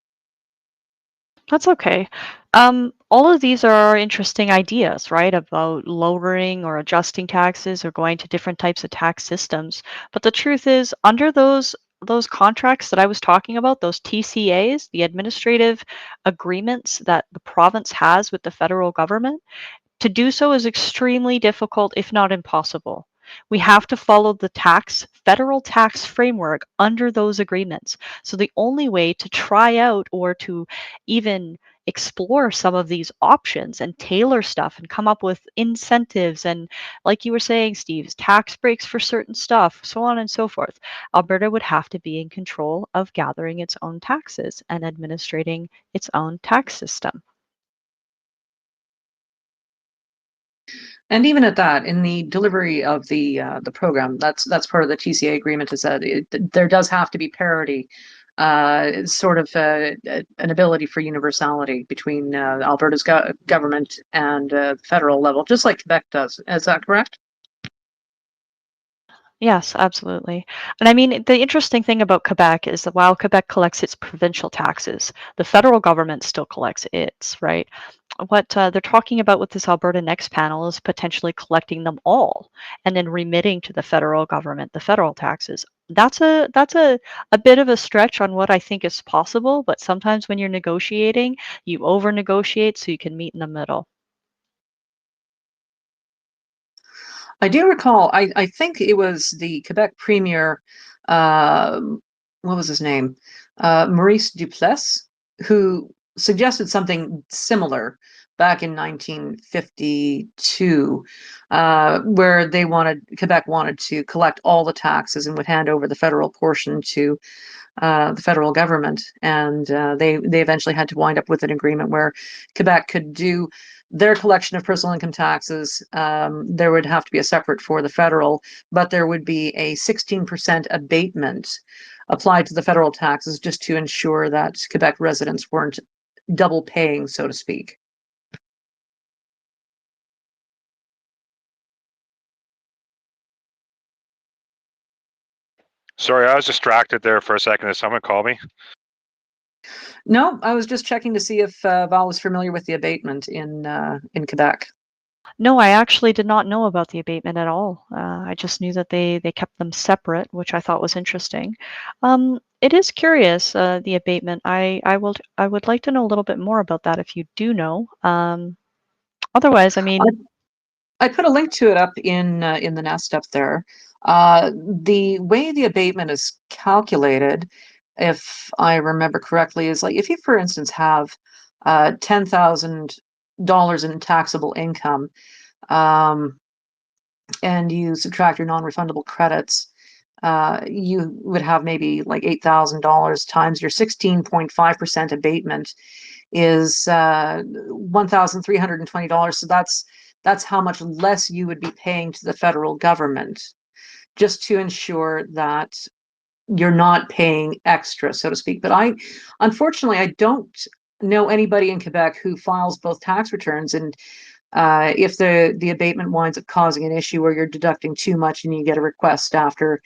That's okay. All of these are interesting ideas, right? About lowering or adjusting taxes or going to different types of tax systems. But the truth is, under those contracts that I was talking about, those TCAs, the administrative agreements that the province has with the federal government, to do so is extremely difficult, if not impossible. We have to follow the federal tax framework under those agreements. So the only way to try out or to even explore some of these options and tailor stuff and come up with incentives and, like you were saying, Steve, tax breaks for certain stuff, so on and so forth. Alberta would have to be in control of gathering its own taxes and administrating its own tax system. And even at that, in the delivery of the program, that's part of the TCA agreement, is that there does have to be parity, sort of an ability for universality between Alberta's government and federal level, just like Quebec does. Is that correct? Yes, absolutely. And I mean, the interesting thing about Quebec is that while Quebec collects its provincial taxes, the federal government still collects its, right? What they're talking about with this Alberta Next panel is potentially collecting them all and then remitting to the federal government the federal taxes. That's a bit of a stretch on what I think is possible, but sometimes when you're negotiating, you over negotiate so you can meet in the middle. I do recall, I think it was the Quebec premier what was his name? Maurice Duplessis, who suggested something similar back in 1952, where Quebec wanted to collect all the taxes and would hand over the federal portion to the federal government, and they eventually had to wind up with an agreement where Quebec could do their collection of personal income taxes. There would have to be a separate for the federal, but there would be a 16% abatement applied to the federal taxes just to ensure that Quebec residents weren't double paying, so to speak. Sorry, I was distracted there for a second. Did someone call me? No, I was just checking to see if Val was familiar with the abatement in Quebec. No, I actually did not know about the abatement at all. I just knew that they kept them separate, which I thought was interesting. It is curious, the abatement. I would like to know a little bit more about that if you do know. Otherwise, I mean, I put a link to it up in the nest up there. The way the abatement is calculated, if I remember correctly, is like if you, for instance, have $10,000 in taxable income, and you subtract your non-refundable credits, you would have maybe like $8,000 times your 16.5% abatement is $1,320. So that's how much less you would be paying to the federal government, just to ensure that you're not paying extra, so to speak. But unfortunately, I don't know anybody in Quebec who files both tax returns, and if the abatement winds up causing an issue where you're deducting too much and you get a request after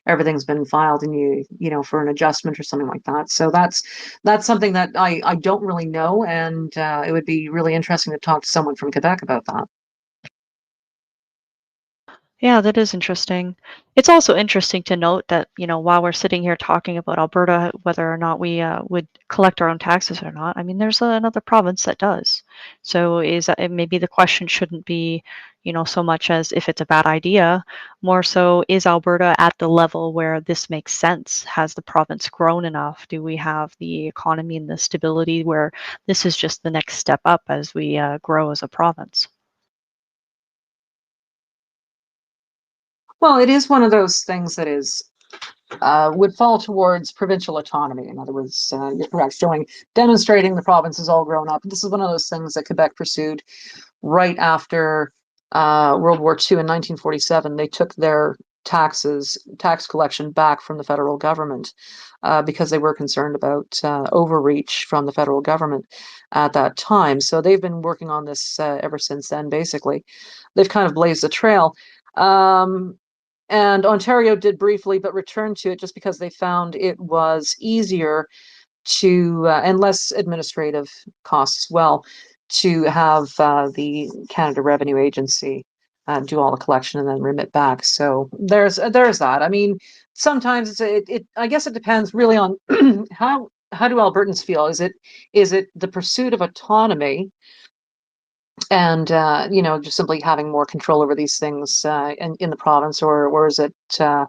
everything's been filed and you know for an adjustment or something like that. So that's something that I don't really know, and it would be really interesting to talk to someone from Quebec about that. yeah, that is interesting. It's also interesting to note that, while we're sitting here talking about Alberta, whether or not we would collect our own taxes or not, I mean, there's another province that does. So maybe the question shouldn't be, so much as if it's a bad idea, more so is Alberta at the level where this makes sense? Has the province grown enough? Do we have the economy and the stability where this is just the next step up as we grow as a province? Well, it is one of those things that is would fall towards provincial autonomy. In other words, you're correct, demonstrating the province is all grown up. This is one of those things that Quebec pursued right after World War II in 1947. They took their tax collection back from the federal government because they were concerned about overreach from the federal government at that time. So they've been working on this ever since then, basically. They've kind of blazed a trail. And Ontario did briefly, but returned to it just because they found it was easier to, and less administrative costs as well, to have the Canada Revenue Agency do all the collection and then remit back. So there's that. I mean, sometimes I guess it depends really on how do Albertans feel? Is it the pursuit of autonomy and just simply having more control over these things in the province, or is it a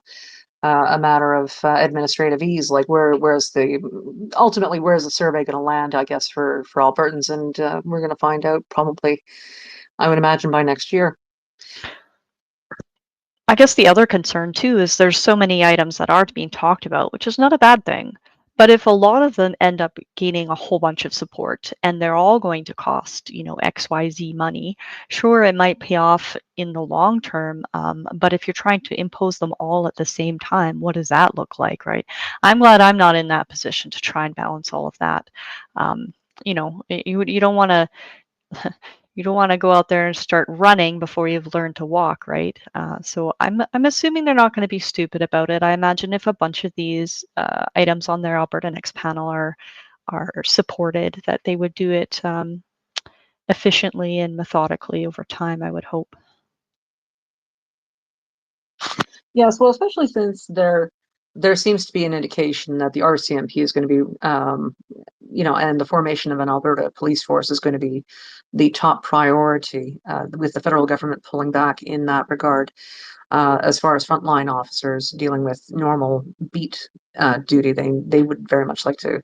matter of administrative ease? Like where's the survey going to land? I guess for Albertans, and we're going to find out probably, I would imagine, by next year. I guess the other concern too is there's so many items that aren't being talked about, which is not a bad thing. But if a lot of them end up gaining a whole bunch of support and they're all going to cost, XYZ money, sure, it might pay off in the long term. But if you're trying to impose them all at the same time, what does that look like, right? I'm glad I'm not in that position to try and balance all of that. You don't want to you don't want to go out there and start running before you've learned to walk, right? So I'm assuming they're not going to be stupid about it. I imagine if a bunch of these items on their Alberta Next panel are supported, that they would do it efficiently and methodically over time, I would hope. Yes, well, especially since they're there seems to be an indication that the RCMP is going to be, and the formation of an Alberta police force is going to be the top priority, with the federal government pulling back in that regard. As far as frontline officers dealing with normal beat duty, they would very much like to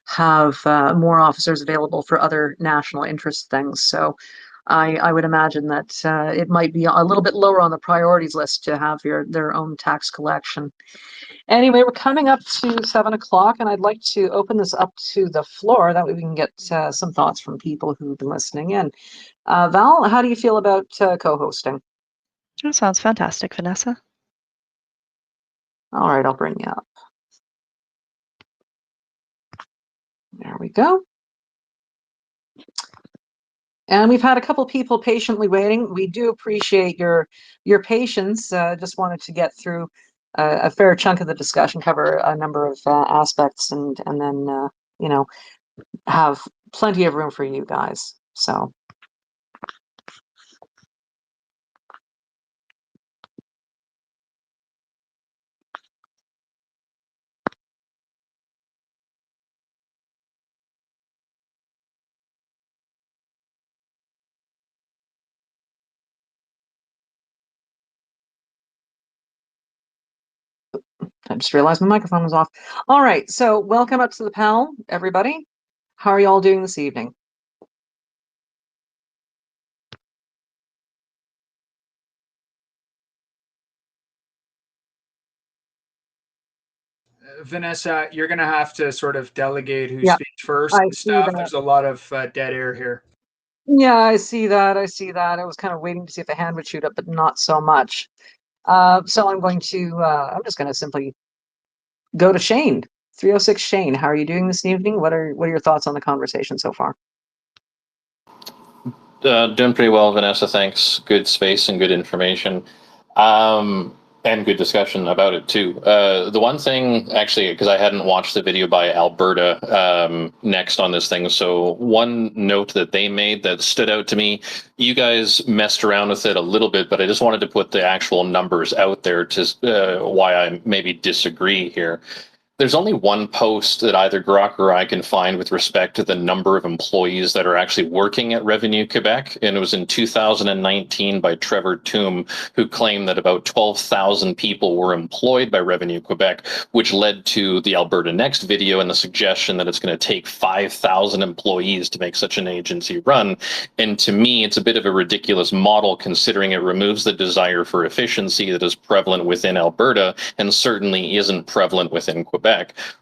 have more officers available for other national interest things. So I would imagine that it might be a little bit lower on the priorities list to have their own tax collection. Anyway, we're coming up to 7 o'clock, and I'd like to open this up to the floor. That way we can get some thoughts from people who've been listening in. Val, how do you feel about co-hosting? That sounds fantastic, Vanessa. All right, I'll bring you up. There we go. And we've had a couple people patiently waiting. We do appreciate your patience. Just wanted to get through a fair chunk of the discussion, cover a number of aspects, and then have plenty of room for you guys. So. I just realized my microphone was off. All right, so welcome up to the panel, everybody. How are you all doing this evening? Vanessa, you're going to have to sort of delegate who Yeah, speaks first I and see stuff. that. There's a lot of dead air here. Yeah, I see that. I see that. I was kind of waiting to see if a hand would shoot up, but not so much. So I'm just going to simply go to Shane. 306 Shane, how are you doing this evening? What are your thoughts on the conversation so far? Doing pretty well, Vanessa. Thanks. Good space and good information, and good discussion about it too. The one thing, actually, because I hadn't watched the video by Alberta next on this thing, so one note that they made that stood out to me. You guys messed around with it a little bit, but I just wanted to put the actual numbers out there to why I maybe disagree here. There's only one post that either Grok or I can find with respect to the number of employees that are actually working at Revenue Quebec, and it was in 2019 by Trevor Toom, who claimed that about 12,000 people were employed by Revenue Quebec, which led to the Alberta Next video and the suggestion that it's going to take 5,000 employees to make such an agency run. And to me, it's a bit of a ridiculous model considering it removes the desire for efficiency that is prevalent within Alberta and certainly isn't prevalent within Quebec.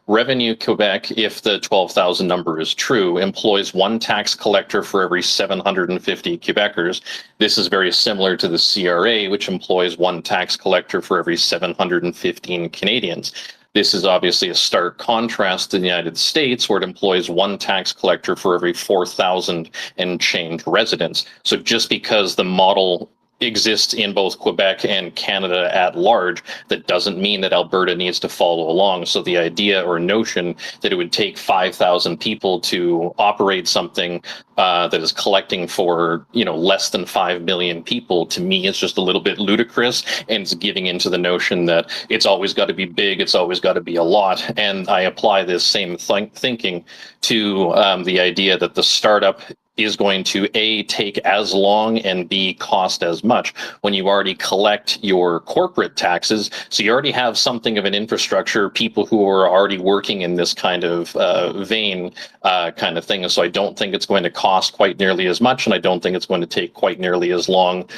Revenue Quebec, if the 12,000 number is true, employs one tax collector for every 750 Quebecers. This is very similar to the CRA, which employs one tax collector for every 715 Canadians. This is obviously a stark contrast to the United States, where it employs one tax collector for every 4,000 and change residents. So just because the model exists in both Quebec and Canada at large, that doesn't mean that Alberta needs to follow along. So the idea or notion that it would take 5,000 people to operate something that is collecting for less than 5 million people, to me is just a little bit ludicrous, and it's giving into the notion that it's always got to be big, it's always got to be a lot. And I apply this same thinking to the idea that the startup is going to A, take as long, and B, cost as much when you already collect your corporate taxes. So you already have something of an infrastructure, people who are already working in this kind of vein kind of thing. So I don't think it's going to cost quite nearly as much, and I don't think it's going to take quite nearly as long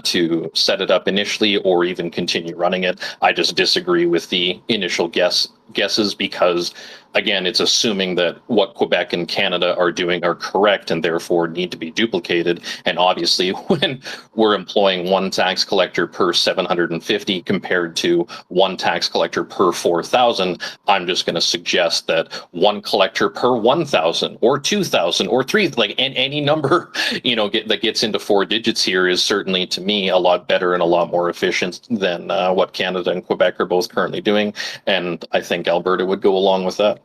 to set it up initially or even continue running it. I just disagree with the initial guesses because, again, it's assuming that what Quebec and Canada are doing are correct and therefore need to be duplicated. And obviously, when we're employing one tax collector per 750 compared to one tax collector per 4,000, I'm just going to suggest that one collector per 1,000 or 2,000 or 3, like any number, that gets into 4 digits here is certainly, to me, a lot better and a lot more efficient than what Canada and Quebec are both currently doing. And I think Alberta would go along with that.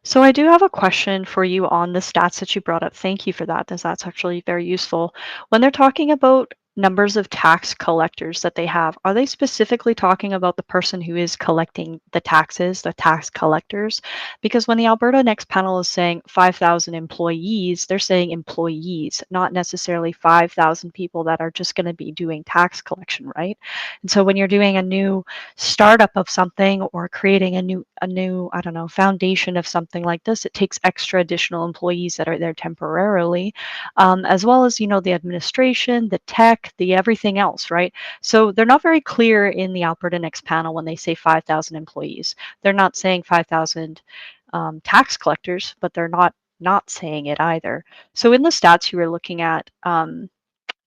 So I do have a question for you on the stats that you brought up. Thank you for that, as that's actually very useful. When they're talking about numbers of tax collectors that they have, are they specifically talking about the person who is collecting the taxes, the tax collectors? Because when the Alberta Next panel is saying 5,000 employees, they're saying employees, not necessarily 5,000 people that are just going to be doing tax collection, right? And so when you're doing a new startup of something or creating a new I don't know, foundation of something like this, it takes extra additional employees that are there temporarily, as well as, you know, the administration, the tech, the everything else, right? So they're not very clear in the Alberta Next panel when they say 5,000 employees. They're not saying 5,000 tax collectors, but they're not saying it either. So in the stats you were looking at,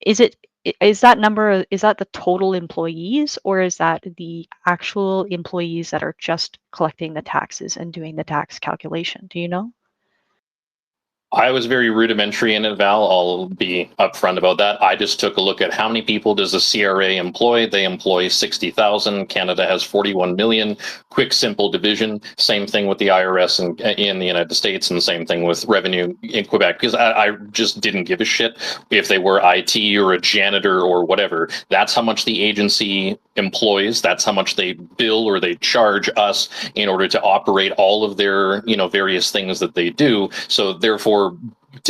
is that number, is that the total employees, or is that the actual employees that are just collecting the taxes and doing the tax calculation? Do you know? I was very rudimentary in it, Val. I'll be upfront about that. I just took a look at how many people does the CRA employ. They employ 60,000. Canada has 41 million. Quick, simple division. Same thing with the IRS in the United States, and the same thing with revenue in Quebec, because I just didn't give a shit if they were IT or a janitor or whatever. That's how much the agency employs. That's how much they bill or they charge us in order to operate all of their, you know, various things that they do. So therefore,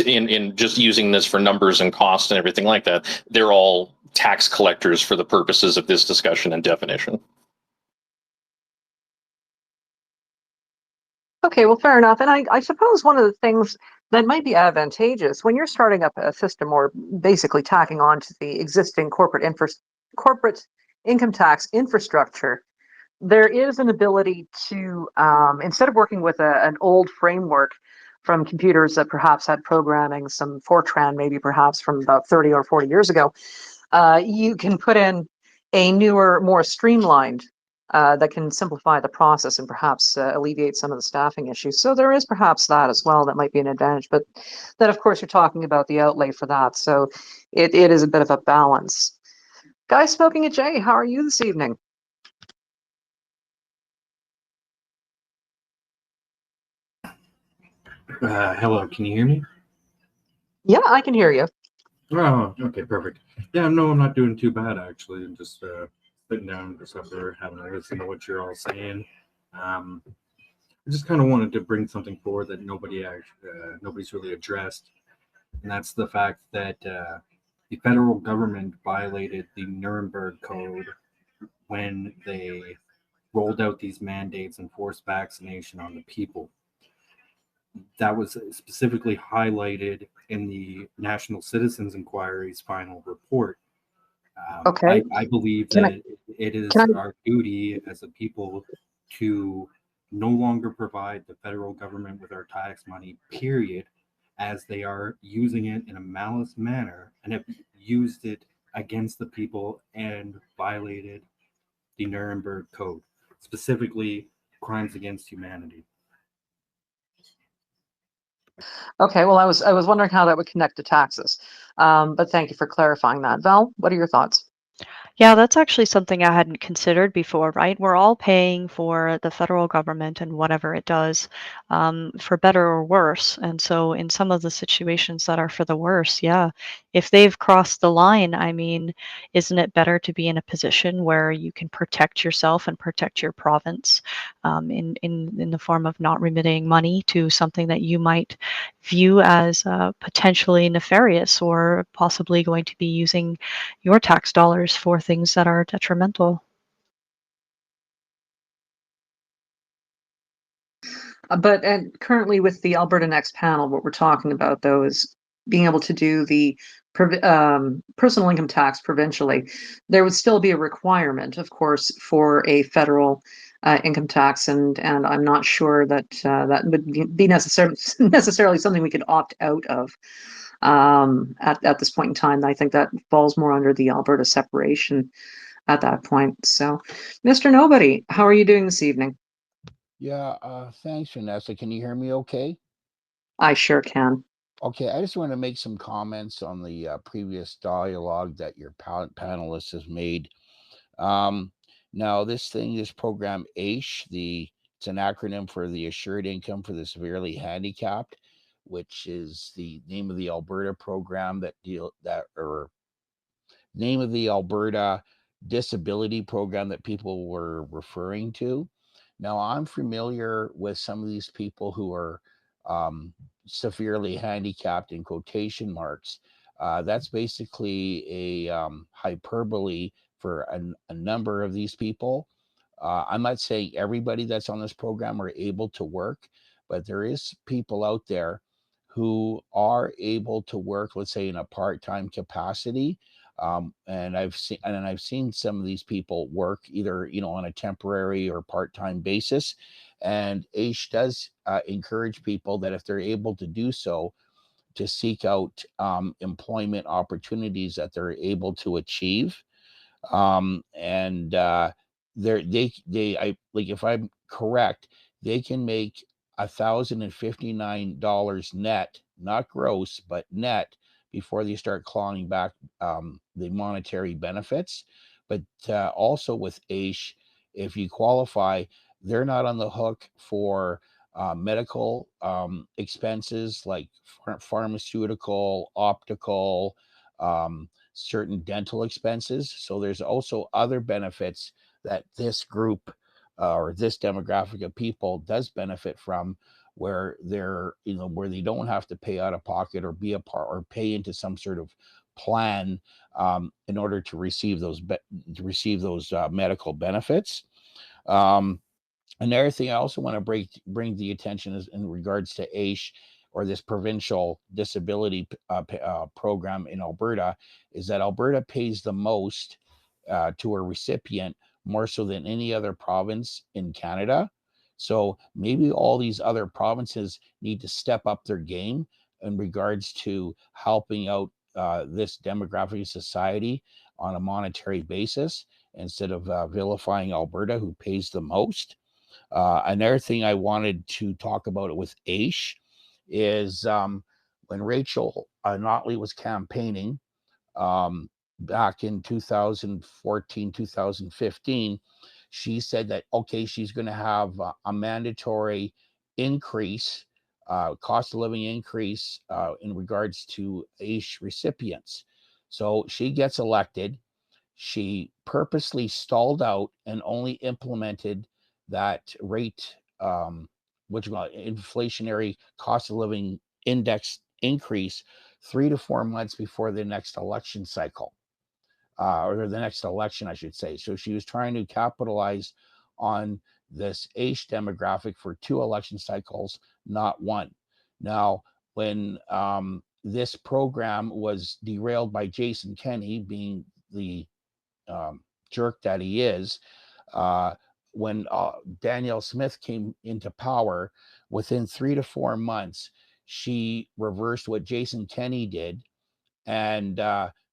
in just using this for numbers and cost and everything like that, they're all tax collectors for the purposes of this discussion and definition. Okay, well, fair enough. And I suppose one of the things that might be advantageous when you're starting up a system or basically tacking on to the existing corporate income tax infrastructure, there is an ability to, instead of working with an old framework from computers that perhaps had programming, some Fortran maybe perhaps from about 30 or 40 years ago, you can put in a newer, more streamlined that can simplify the process and perhaps alleviate some of the staffing issues. So there is perhaps that as well that might be an advantage. But then, of course, you're talking about the outlay for that. So it is a bit of a balance. Guy smoking a J, how are you this evening? Hello, can you hear me? Yeah, I can hear you. Oh, okay, perfect. Yeah, no, I'm not doing too bad actually. I'm just sitting down just up there having a listen to what you're all saying. I just kind of wanted to bring something forward that nobody's really addressed, and that's the fact that the federal government violated the Nuremberg Code when they rolled out these mandates and forced vaccination on the people. That was specifically highlighted in the National Citizens Inquiry's final report. Okay. I believe Can that it is our duty as a people to no longer provide the federal government with our tax money, period, as they are using it in a malice manner and have used it against the people and violated the Nuremberg Code, specifically crimes against humanity. Okay, well, I was wondering how that would connect to taxes, but thank you for clarifying that. Val, what are your thoughts? Yeah, that's actually something I hadn't considered before, right? We're all paying for the federal government and whatever it does, for better or worse. And so, in some of the situations that are for the worse, yeah, if they've crossed the line, I mean, isn't it better to be in a position where you can protect yourself and protect your province, in the form of not remitting money to something that you might view as potentially nefarious or possibly going to be using your tax dollars for things that are detrimental? But and currently with the Alberta Next panel, what we're talking about though is being able to do the personal income tax provincially. There would still be a requirement, of course, for a federal income tax, and I'm not sure that that would be necessarily something we could opt out of at this point in time. I think that falls more under the Alberta separation at that point. So, Mr. Nobody, how are you doing this evening? Yeah, thanks, Vanessa. Can you hear me okay? I sure can. Okay, I just want to make some comments on the previous dialogue that your panelist has made. Now, this program AISH, it's an acronym for the Assured Income for the Severely Handicapped, which is the name of the Alberta program that name of the Alberta disability program that people were referring to. Now, I'm familiar with some of these people who are severely handicapped in quotation marks. That's basically a hyperbole for a number of these people. I'm not saying everybody that's on this program are able to work, but there is people out there who are able to work, let's say, in a part-time capacity. And I've seen some of these people work either, on a temporary or part-time basis. And AISH does encourage people that if they're able to do so, to seek out employment opportunities that they're able to achieve. And if I'm correct, they can make $1,059 net, not gross, but net, before they start clawing back the monetary benefits. But also with AISH, if you qualify, they're not on the hook for medical expenses like pharmaceutical, optical, certain dental expenses. So there's also other benefits that this group or this demographic of people does benefit from, where they're, where they don't have to pay out of pocket or be a part or pay into some sort of plan in order to receive those medical benefits. Another thing I also want to bring the attention is in regards to AISH, or this provincial disability program in Alberta, is that Alberta pays the most to a recipient, more so than any other province in Canada. So maybe all these other provinces need to step up their game in regards to helping out this demographic of society on a monetary basis, instead of vilifying Alberta, who pays the most. Another thing I wanted to talk about with AISH is when Rachel Notley was campaigning back in 2014, 2015, she said that, okay, she's going to have a mandatory increase, cost of living increase in regards to AISH recipients. So she gets elected. She purposely stalled out and only implemented that rate, which inflationary cost of living index increase 3 to 4 months before the next election cycle, or the next election, I should say. So she was trying to capitalize on this AISH demographic for 2 election cycles, not one. Now, when this program was derailed by Jason Kenney, being the jerk that he is, when Danielle Smith came into power, within 3 to 4 months, she reversed what Jason Kenney did and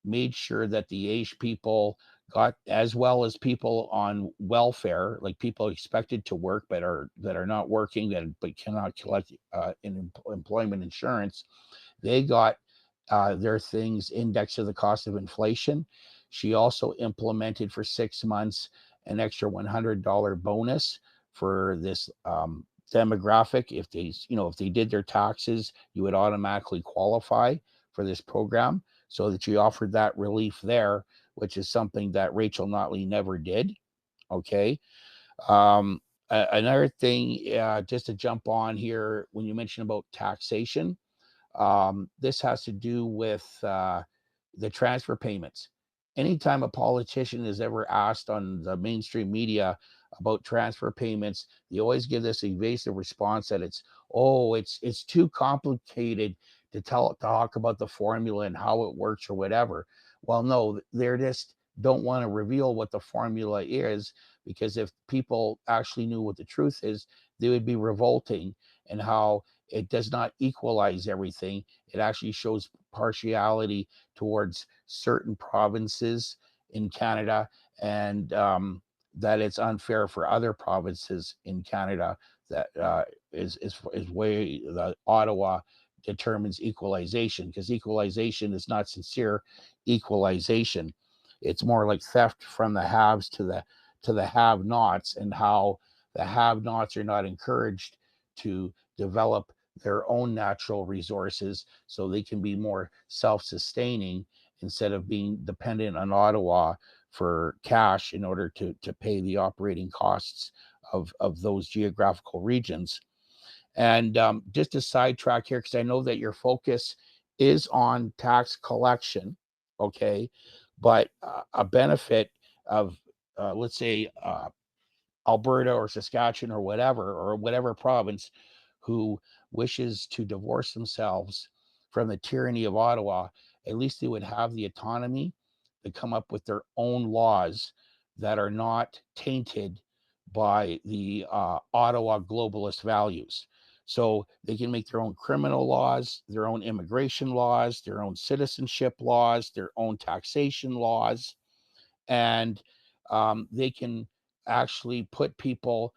made sure that the AISH people got, as well as people on welfare, like people expected to work but that are not working, but cannot collect employment insurance, they got their things indexed to the cost of inflation. She also implemented for 6 months an extra $100 bonus for this demographic. If they did their taxes, you would automatically qualify for this program, so that she offered that relief there, which is something that Rachel Notley never did. Okay. Another thing, just to jump on here, when you mentioned about taxation, this has to do with the transfer payments. Anytime a politician is ever asked on the mainstream media about transfer payments, they always give this evasive response that it's too complicated to talk about the formula and how it works or whatever. Well, no, they're just don't want to reveal what the formula is, because if people actually knew what the truth is, they would be revolting, and how it does not equalize everything. It actually shows partiality towards certain provinces in Canada, and that it's unfair for other provinces in Canada. That is way the Ottawa determines equalization, because equalization is not sincere equalization. It's more like theft from the haves to the have-nots, and how the have-nots are not encouraged to develop their own natural resources so they can be more self-sustaining, instead of being dependent on Ottawa for cash in order to pay the operating costs of those geographical regions. And just a sidetrack here, because I know that your focus is on tax collection, okay? But a benefit of, let's say, Alberta or Saskatchewan or whatever province who wishes to divorce themselves from the tyranny of Ottawa, at least they would have the autonomy to come up with their own laws that are not tainted by the Ottawa globalist values. So they can make their own criminal laws, their own immigration laws, their own citizenship laws, their own taxation laws, and they can actually put people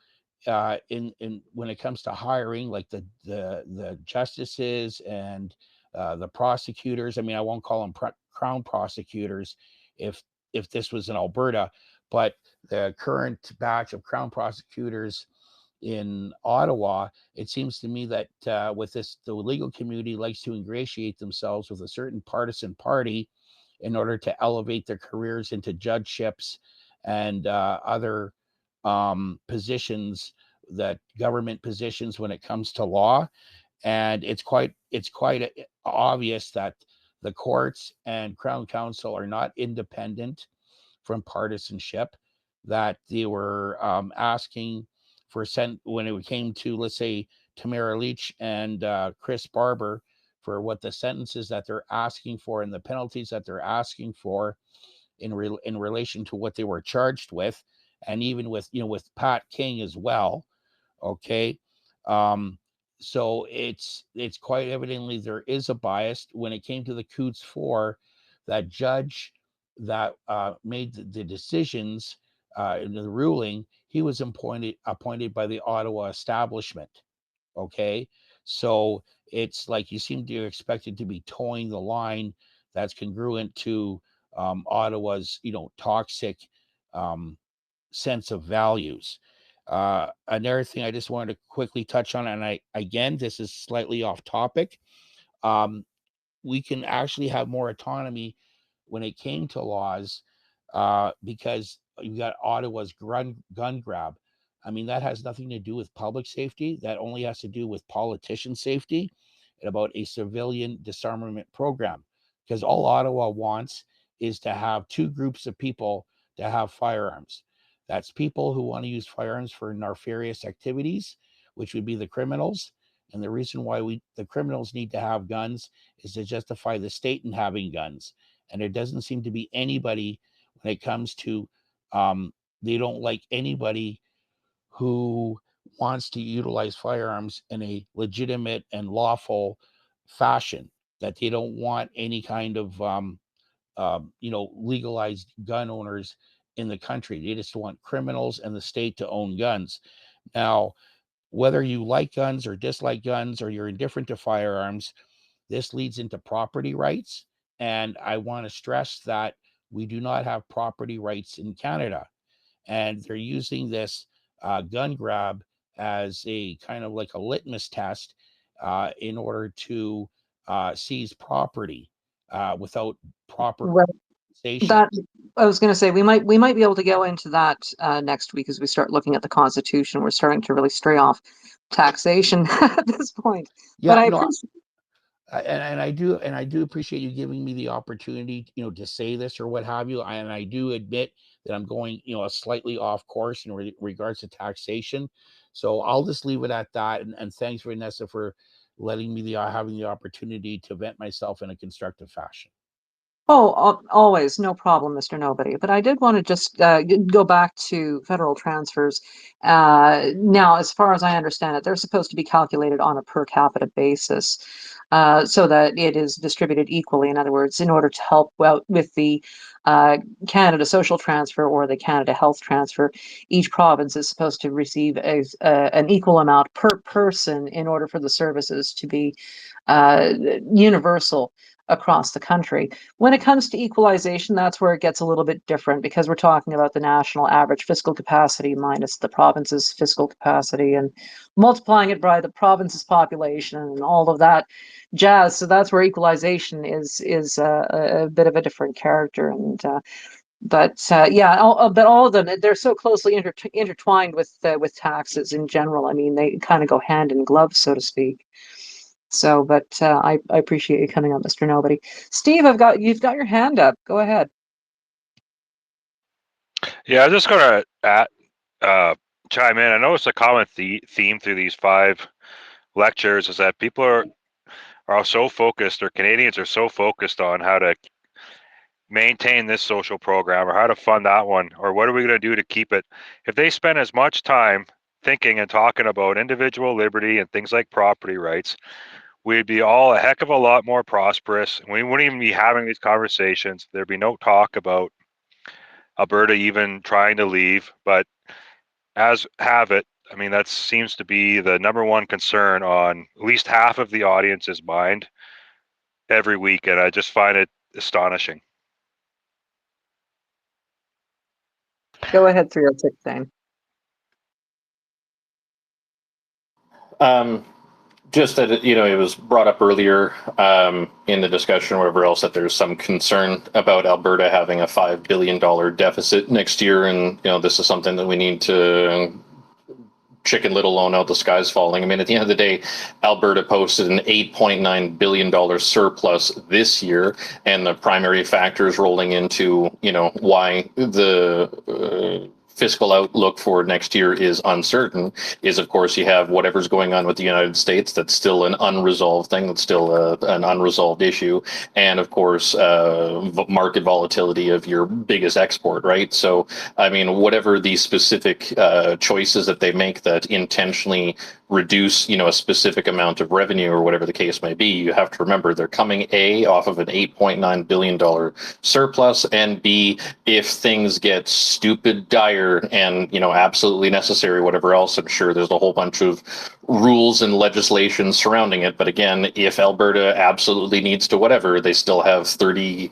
in when it comes to hiring, like the justices and the prosecutors. I mean, I won't call them crown prosecutors if this was in Alberta, but the current batch of crown prosecutors in Ottawa, it seems to me that with this, the legal community likes to ingratiate themselves with a certain partisan party in order to elevate their careers into judgeships and other positions, that government positions when it comes to law. And it's quite obvious that the courts and Crown Council are not independent from partisanship, that they were asking for when it came to, let's say, Tamara Leach and Chris Barber, for what the sentences that they're asking for and the penalties that they're asking for in relation to what they were charged with, and even with Pat King as well. Okay. So it's quite evidently there is a bias. When it came to the Coots 4, that judge that made the decisions in the ruling, he was appointed by the Ottawa establishment. Okay. So it's like you seem to expect it to be towing the line that's congruent to Ottawa's, toxic sense of values. Another thing I just wanted to quickly touch on, and again, this is slightly off topic. We can actually have more autonomy when it came to laws, because you got Ottawa's gun grab. I mean, that has nothing to do with public safety. That only has to do with politician safety and about a civilian disarmament program. Because all Ottawa wants is to have two groups of people to have firearms. That's people who want to use firearms for nefarious activities, which would be the criminals. And the reason why the criminals need to have guns is to justify the state in having guns. And there doesn't seem to be anybody when it comes to, they don't like anybody who wants to utilize firearms in a legitimate and lawful fashion, that they don't want any kind of, legalized gun owners in the country. They just want criminals and the state to own guns. Now, whether you like guns or dislike guns, or you're indifferent to firearms, this leads into property rights. And I want to stress that we do not have property rights in Canada. And they're using this gun grab as a kind of like a litmus test in order to seize property without proper Right. compensation. That I was going to say we might be able to go into that next week as we start looking at the Constitution. We're starting to really stray off taxation at this point. Yeah, But I no, appreciate. and I do appreciate you giving me the opportunity, to say this or what have you. And I do admit that I'm going, slightly off course in regards to taxation. So I'll just leave it at that. And thanks, Vanessa, for letting me having the opportunity to vent myself in a constructive fashion. Oh, always, no problem, Mr. Nobody. But I did want to just go back to federal transfers. Now, as far as I understand it, they're supposed to be calculated on a per capita basis, so that it is distributed equally. In other words, in order to help out with the Canada Social Transfer or the Canada Health Transfer, each province is supposed to receive an equal amount per person in order for the services to be universal. across the country. When it comes to equalization, that's where it gets a little bit different, because we're talking about the national average fiscal capacity minus the province's fiscal capacity and multiplying it by the province's population and all of that jazz. So that's where equalization is a bit of a different character. And but all of them, they're so closely intertwined with taxes in general. I mean, they kind of go hand in glove, so to speak. So, but I appreciate you coming up, Mr. Nobody. Steve, you've got your hand up. Go ahead. Yeah, I'm just gonna chime in. I know it's a common theme through these 5 lectures is that people are so focused, or Canadians are so focused on how to maintain this social program or how to fund that one, or what are we going to do to keep it. If they spend as much time thinking and talking about individual liberty and things like property rights, we'd be all a heck of a lot more prosperous. We wouldn't even be having these conversations. There'd be no talk about Alberta even trying to leave. But as have it, I mean, that seems to be the number one concern on at least half of the audience's mind every week, and I just find it astonishing. Go ahead, 306 Dane. Just that, it was brought up earlier in the discussion, wherever else, that there's some concern about Alberta having a $5 billion deficit next year. And, this is something that we need to Chicken Little alone out the sky's falling. I mean, at the end of the day, Alberta posted an $8.9 billion surplus this year, and the primary factors rolling into, why the fiscal outlook for next year is uncertain is, of course, you have whatever's going on with the United States. That's still an unresolved thing. That's still an unresolved issue. And of course, market volatility of your biggest export, right? So, I mean, whatever the specific choices that they make that intentionally reduce, a specific amount of revenue or whatever the case may be, you have to remember they're coming off of an $8.9 billion surplus, and B, if things get stupid dire and absolutely necessary, whatever else, I'm sure there's a whole bunch of rules and legislation surrounding it. But again, if Alberta absolutely needs to whatever, they still have 30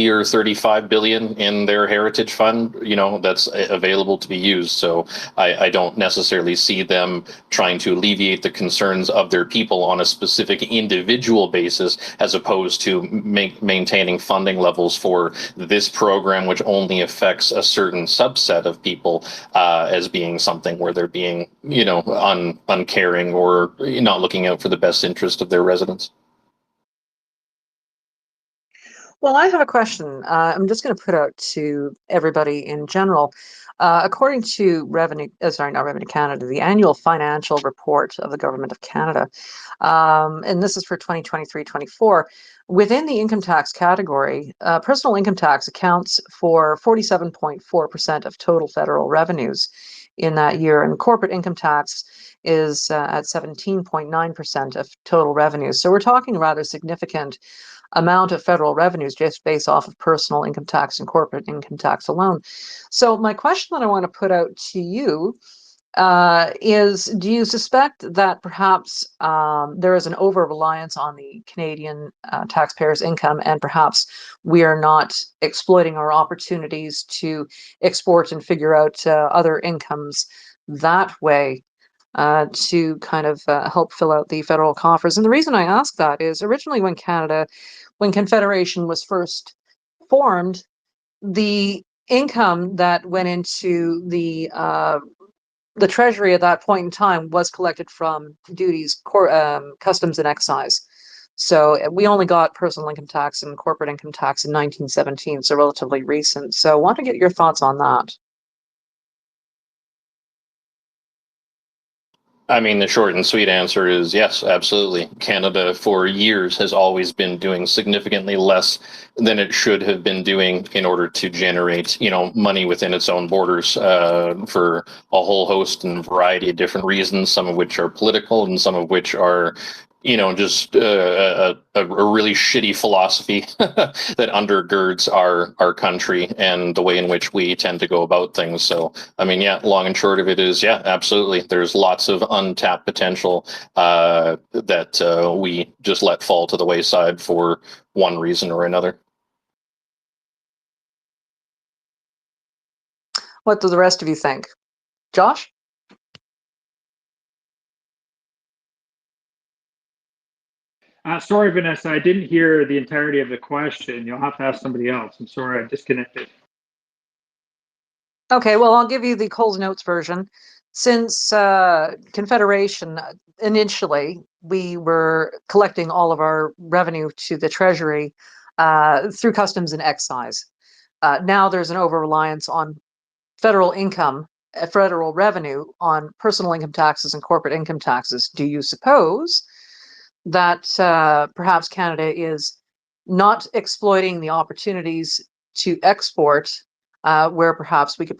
or 35 billion in their heritage fund, that's available to be used. So I don't necessarily see them trying to alleviate the concerns of their people on a specific individual basis, as opposed to maintaining funding levels for this program, which only affects a certain subset of people, as being something where they're being, uncaring or not looking out for the best interest of their residents. Well, I have a question. I'm just going to put out to everybody in general. According to not Revenue Canada, the annual financial report of the Government of Canada, and this is for 2023-24, within the income tax category, personal income tax accounts for 47.4% of total federal revenues in that year, and corporate income tax is at 17.9% of total revenues. So we're talking a rather significant amount of federal revenues just based off of personal income tax and corporate income tax alone. So my question that I want to put out to you is, do you suspect that perhaps there is an over-reliance on the Canadian taxpayers' income, and perhaps we are not exploiting our opportunities to export and figure out other incomes that way? To kind of help fill out the federal coffers. And the reason I ask that is, originally when Confederation was first formed, the income that went into the Treasury at that point in time was collected from duties, customs, and excise. So we only got personal income tax and corporate income tax in 1917, so relatively recent. So I want to get your thoughts on that. I mean, the short and sweet answer is yes, absolutely. Canada for years has always been doing significantly less than it should have been doing in order to generate, money within its own borders, for a whole host and variety of different reasons, some of which are political and some of which are, just a really shitty philosophy that undergirds our country and the way in which we tend to go about things. So, I mean, yeah, long and short of it is, yeah, absolutely. There's lots of untapped potential that we just let fall to the wayside for one reason or another. What do the rest of you think? Josh? Sorry, Vanessa, I didn't hear the entirety of the question. You'll have to ask somebody else. I'm sorry, I disconnected. Okay, well, I'll give you the Coles Notes version. Since Confederation, initially, we were collecting all of our revenue to the Treasury through customs and excise. Now there's an over-reliance on federal income, federal revenue on personal income taxes and corporate income taxes. Do you suppose that perhaps Canada is not exploiting the opportunities to export, where perhaps we could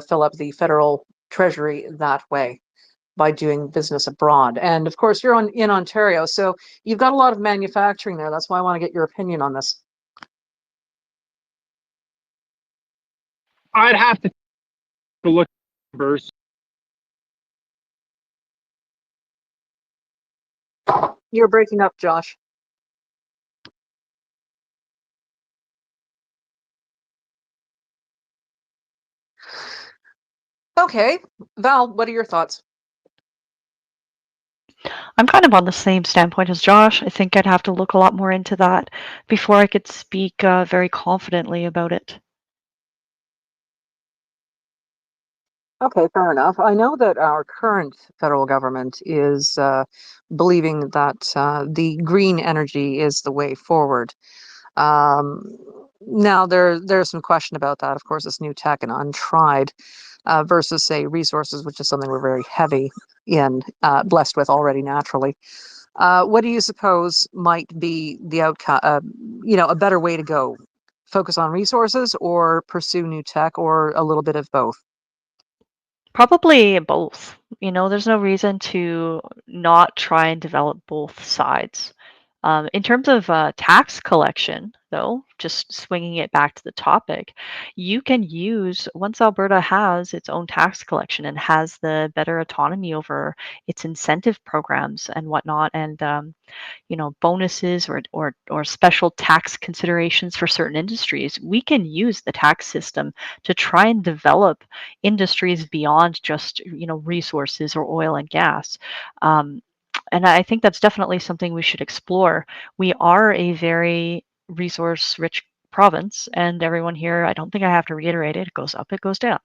fill up the federal treasury that way by doing business abroad? And of course, you're in Ontario, so you've got a lot of manufacturing there. That's why I want to get your opinion on this. I'd have to look at numbers. You're breaking up, Josh. Okay, Val, what are your thoughts? I'm kind of on the same standpoint as Josh. I think I'd have to look a lot more into that before I could speak very confidently about it. Okay, fair enough. I know that our current federal government is believing that the green energy is the way forward. Now, there's some question about that. Of course, it's new tech and untried versus, say, resources, which is something we're very heavy in, blessed with already naturally. What do you suppose might be the outcome? A better way to go? Focus on resources or pursue new tech, or a little bit of both? Probably both. There's no reason to not try and develop both sides. In terms of tax collection, though, just swinging it back to the topic, you can use, once Alberta has its own tax collection and has the better autonomy over its incentive programs and whatnot, and bonuses or special tax considerations for certain industries, we can use the tax system to try and develop industries beyond just resources or oil and gas. And I think that's definitely something we should explore. We are a very resource rich province, and everyone here, I don't think I have to reiterate it, it goes up, it goes down.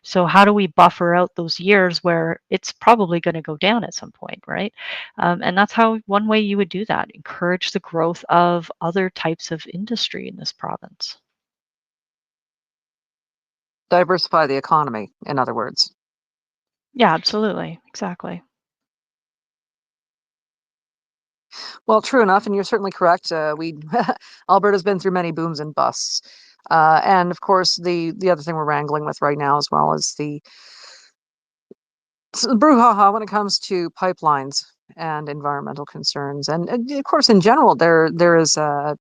So how do we buffer out those years where it's probably going to go down at some point, right? And that's how one way you would do that, encourage the growth of other types of industry in this province. Diversify the economy, in other words. Yeah, absolutely. Exactly. Well, true enough, and you're certainly correct. Alberta's been through many booms and busts, and of course, the other thing we're wrangling with right now as well is the brouhaha when it comes to pipelines and environmental concerns, and of course, in general, there is an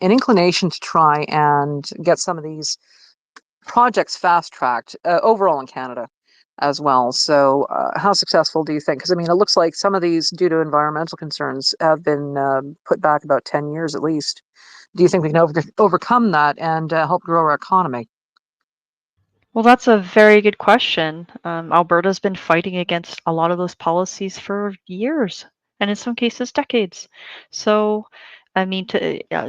inclination to try and get some of these projects fast tracked overall in Canada as well. So, how successful do you think? Because I mean, it looks like some of these, due to environmental concerns, have been put back about 10 years at least. Do you think we can overcome that and help grow our economy? Well, that's a very good question. Alberta's been fighting against a lot of those policies for years, and in some cases, decades. So, I mean,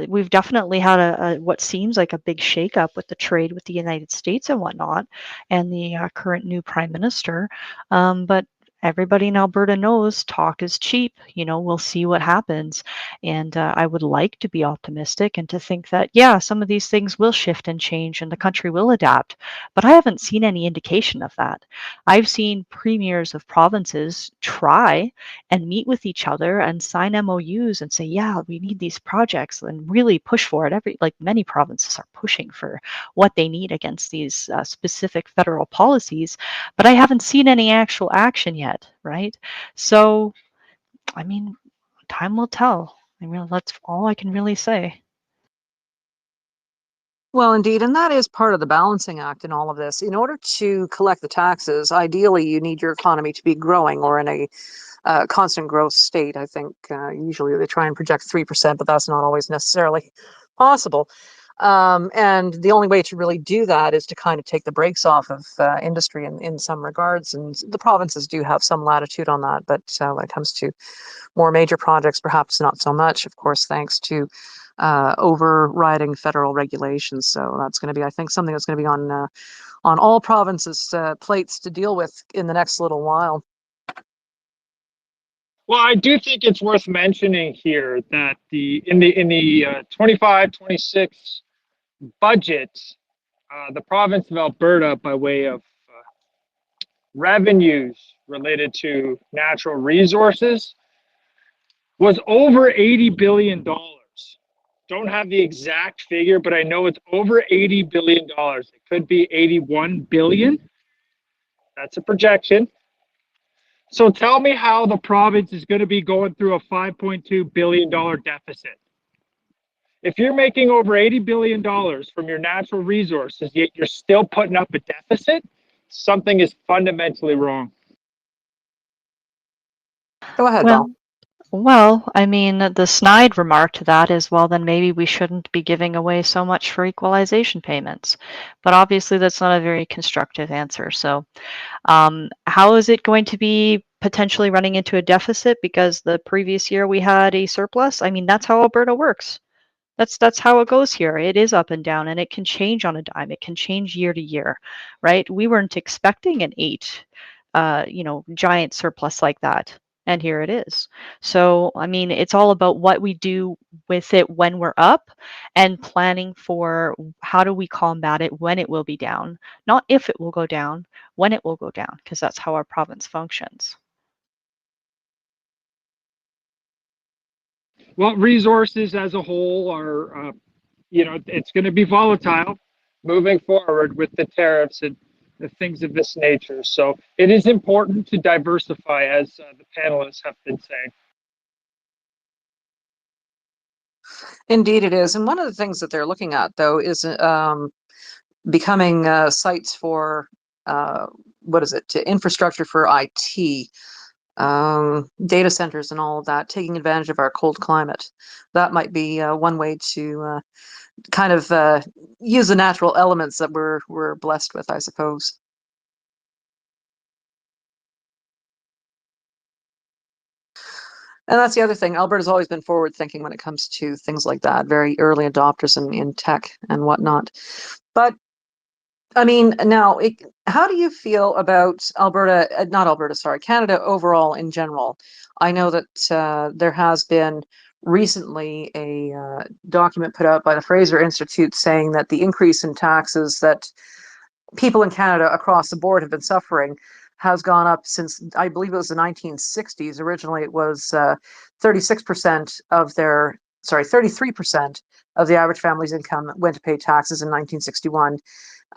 we've definitely had a what seems like a big shakeup with the trade with the United States and whatnot, and the current new prime minister. But everybody in Alberta knows talk is cheap. We'll see what happens. And I would like to be optimistic and to think that, yeah, some of these things will shift and change and the country will adapt. But I haven't seen any indication of that. I've seen premiers of provinces try and meet with each other and sign MOUs and say, yeah, we need these projects, and really push for it. Like many provinces are pushing for what they need against these specific federal policies, but I haven't seen any actual action yet, right? So, I mean, time will tell. I mean, that's all I can really say. Well, indeed, and that is part of the balancing act in all of this. In order to collect the taxes, ideally, you need your economy to be growing or in a constant growth state. I think usually they try and project 3%, but that's not always necessarily possible. And the only way to really do that is to kind of take the brakes off of industry in some regards. And the provinces do have some latitude on that, but when it comes to more major projects, perhaps not so much, of course, thanks to overriding federal regulations. So that's going to be, I think, something that's going to be on all provinces' plates to deal with in the next little while. Well, I do think it's worth mentioning here that in the 25-26 budget, the province of Alberta, by way of revenues related to natural resources, was over $80 billion. Don't have the exact figure, but I know it's over $80 billion. It could be 81 billion. That's a projection. So tell me how the province is going to be going through a $5.2 billion deficit. If you're making over $80 billion from your natural resources, yet you're still putting up a deficit, something is fundamentally wrong. Go ahead, Well, Val. well, I mean, the snide remark to that is, well, then maybe we shouldn't be giving away so much for equalization payments. But obviously, that's not a very constructive answer. So, how is it going to be potentially running into a deficit because the previous year we had a surplus? I mean, that's how Alberta works. That's how it goes here. It is up and down, and it can change on a dime. It can change year to year, right? We weren't expecting an giant surplus like that, and here it is. So, I mean, it's all about what we do with it when we're up, and planning for how do we combat it when it will be down, not if it will go down, when it will go down, because that's how our province functions. Well, resources as a whole are, it's going to be volatile moving forward with the tariffs and the things of this nature. So it is important to diversify, as the panelists have been saying. Indeed, it is. And one of the things that they're looking at, though, is becoming sites for infrastructure for IT, data centers, and all of that, taking advantage of our cold climate. That might be one way to kind of use the natural elements that we're blessed with, I suppose. And that's the other thing. Alberta's always been forward thinking when it comes to things like that, very early adopters in tech and whatnot. But I mean, now, how do you feel about Canada overall in general? I know that there has been recently a document put out by the Fraser Institute saying that the increase in taxes that people in Canada across the board have been suffering has gone up since, I believe it was the 1960s. Originally, it was 36% of 33% of the average family's income went to pay taxes in 1961.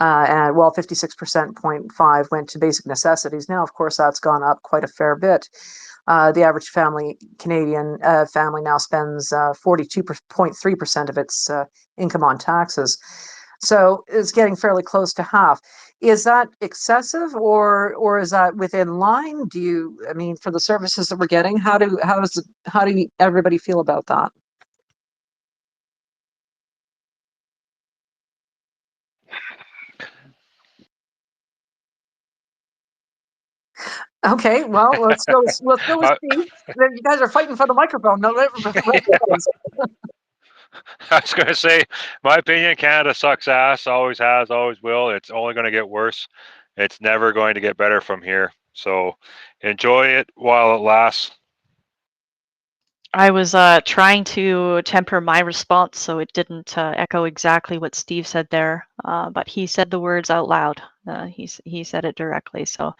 And while 56.5% went to basic necessities. Now, of course, that's gone up quite a fair bit. The average Canadian family now spends 42.3% of its income on taxes. So it's getting fairly close to half. Is that excessive, or is that within line? For the services that we're getting, how do everybody feel about that? Okay, well, let's go with Steve. You guys are fighting for the microphone. No, I was going to say, my opinion, Canada sucks ass, always has, always will. It's only going to get worse. It's never going to get better from here. So enjoy it while it lasts. I was trying to temper my response so it didn't echo exactly what Steve said there, but he said the words out loud. He said it directly. So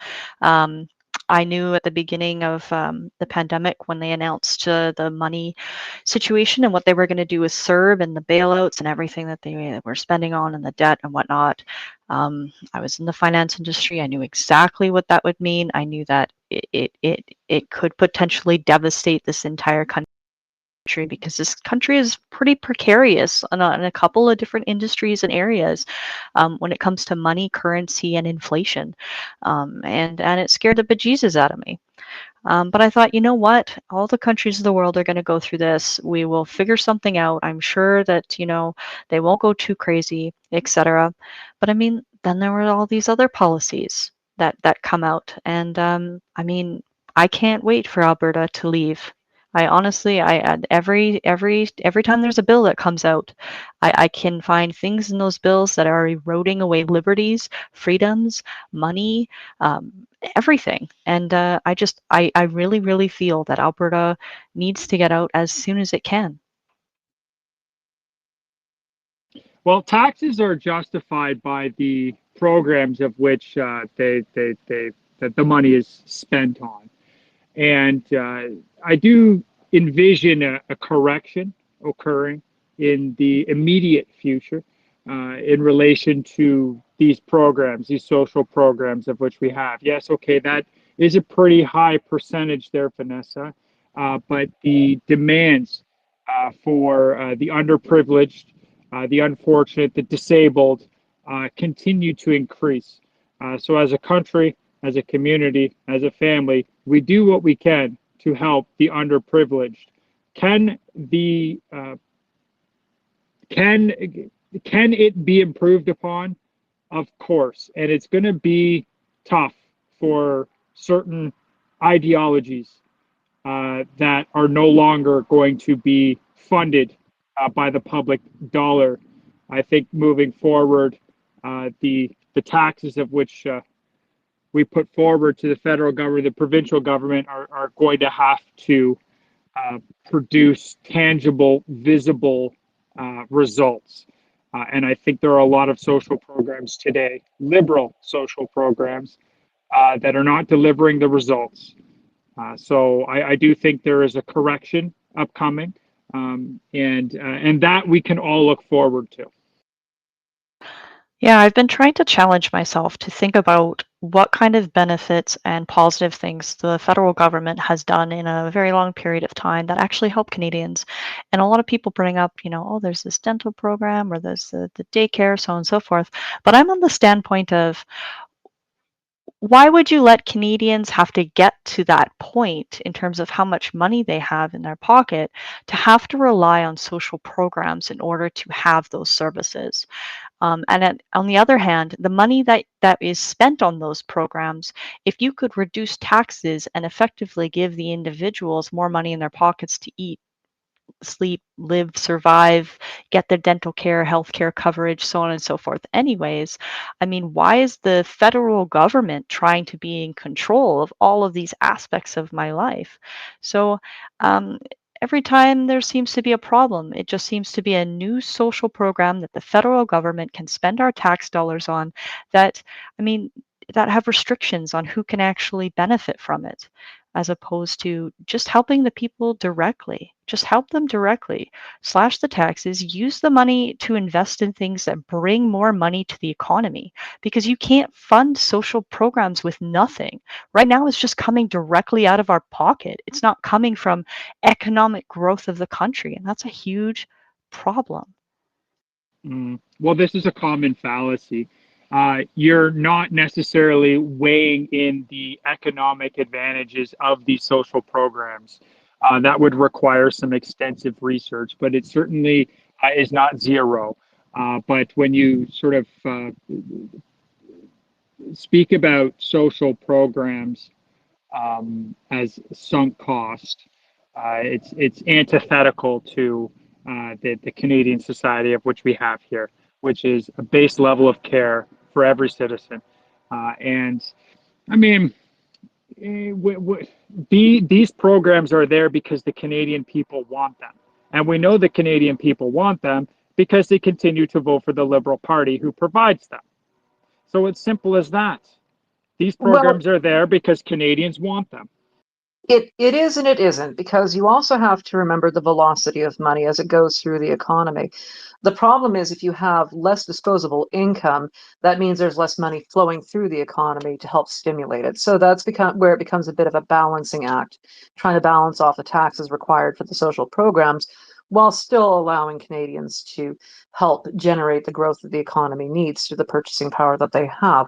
I knew at the beginning of the pandemic when they announced the money situation and what they were going to do with CERB and the bailouts and everything that they were spending on and the debt and whatnot. I was in the finance industry. I knew exactly what that would mean. I knew that it could potentially devastate this entire country country, because this country is pretty precarious in a couple of different industries and areas when it comes to money, currency, and inflation. And it scared the bejesus out of me. But I thought, you know what? All the countries of the world are going to go through this. We will figure something out. I'm sure that, they won't go too crazy, etc. But I mean, then there were all these other policies that come out. And I mean, I can't wait for Alberta to leave. I honestly, every time there's a bill that comes out, I can find things in those bills that are eroding away liberties, freedoms, money, everything. And I really, really feel that Alberta needs to get out as soon as it can. Well, taxes are justified by the programs of which that the money is spent on. And I do envision a correction occurring in the immediate future in relation to these programs, these social programs of which we have. Yes, okay, that is a pretty high percentage there, Vanessa, but the demands for the underprivileged, the unfortunate, the disabled continue to increase. So as a country, as a community, as a family, we do what we can to help the underprivileged. Can it be improved upon? Of course, and it's going to be tough for certain ideologies that are no longer going to be funded by the public dollar. I think moving forward, the taxes of which we put forward to the federal government, the provincial government, are going to have to produce tangible, visible results. And I think there are a lot of social programs today, liberal social programs, that are not delivering the results. So I do think there is a correction upcoming, and that we can all look forward to. Yeah, I've been trying to challenge myself to think about what kind of benefits and positive things the federal government has done in a very long period of time that actually help Canadians. And a lot of people bring up, oh, there's this dental program or there's the daycare, so on and so forth. But I'm on the standpoint of, why would you let Canadians have to get to that point in terms of how much money they have in their pocket to have to rely on social programs in order to have those services? On the other hand, the money that is spent on those programs, if you could reduce taxes and effectively give the individuals more money in their pockets to eat, sleep, live, survive, get their dental care, healthcare coverage, so on and so forth. Anyways, I mean, why is the federal government trying to be in control of all of these aspects of my life? So, every time there seems to be a problem, it just seems to be a new social program that the federal government can spend our tax dollars on that, I mean, that have restrictions on who can actually benefit from it, as opposed to just helping the people directly. Just help them directly. Slash the taxes, use the money to invest in things that bring more money to the economy, because you can't fund social programs with nothing. Right now, it's just coming directly out of our pocket. It's not coming from economic growth of the country, and that's a huge problem. Well, this is a common fallacy. You're not necessarily weighing in the economic advantages of these social programs. That would require some extensive research, but it certainly is not zero. But when you sort of speak about social programs as sunk cost, it's antithetical to the Canadian society of which we have here, which is a base level of care for every citizen. And I mean, these programs are there because the Canadian people want them. And we know the Canadian people want them because they continue to vote for the Liberal Party who provides them. So it's simple as that. These programs are there because Canadians want them. It is and it isn't, because you also have to remember the velocity of money as it goes through the economy. The problem is if you have less disposable income, that means there's less money flowing through the economy to help stimulate it. So that's where it becomes a bit of a balancing act, trying to balance off the taxes required for the social programs while still allowing Canadians to help generate the growth that the economy needs through the purchasing power that they have.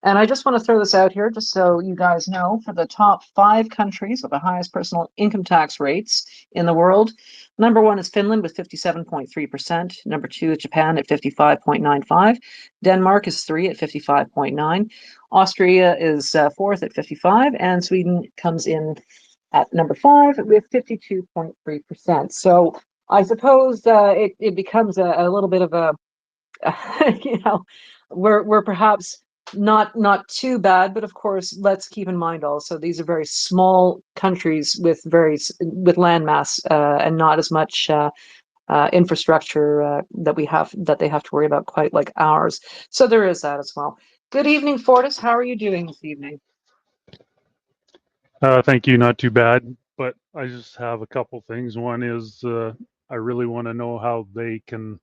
And I just want to throw this out here just so you guys know, for the top 5 countries with the highest personal income tax rates in the world, number 1 is Finland with 57.3%. Number 2 is Japan at 55.95. Denmark is 3 at 55.9. Austria is 4th at 55, and Sweden comes in at number 5 with 52.3%. So I suppose it becomes a little bit of a, you know, we're perhaps not too bad, but of course, let's keep in mind also these are very small countries with with landmass and not as much infrastructure that they have to worry about quite like ours. So there is that as well. Good evening, Fortis. How are you doing this evening? Thank you. Not too bad, but I just have a couple things. One is I really want to know how they can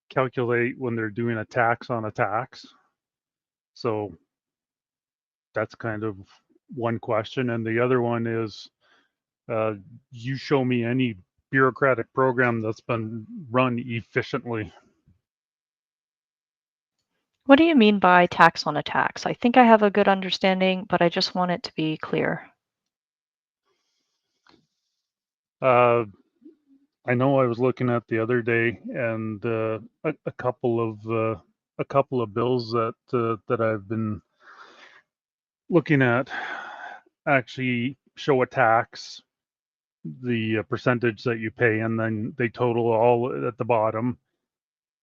calculate when they're doing a tax on a tax. So that's kind of one question. And the other one is you show me any bureaucratic program that's been run efficiently. What do you mean by tax on a tax? I think I have a good understanding, but I just want it to be clear. I know I was looking at the other day, and a couple of bills that I've been looking at actually show a tax, the percentage that you pay, and then they total all at the bottom,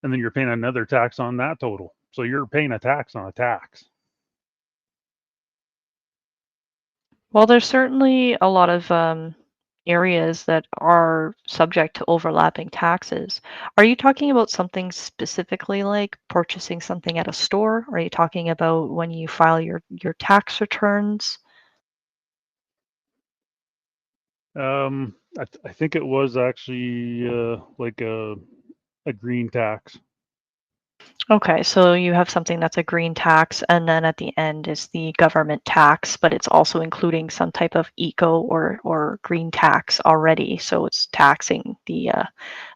and then you're paying another tax on that total. So you're paying a tax on a tax. Well, there's certainly a lot of areas that are subject to overlapping taxes. Are you talking about something specifically like purchasing something at a store? Are you talking about when you file your tax returns? I think it was actually like a green tax. Okay, so you have something that's a green tax, and then at the end is the government tax, but it's also including some type of eco or green tax already. So it's taxing the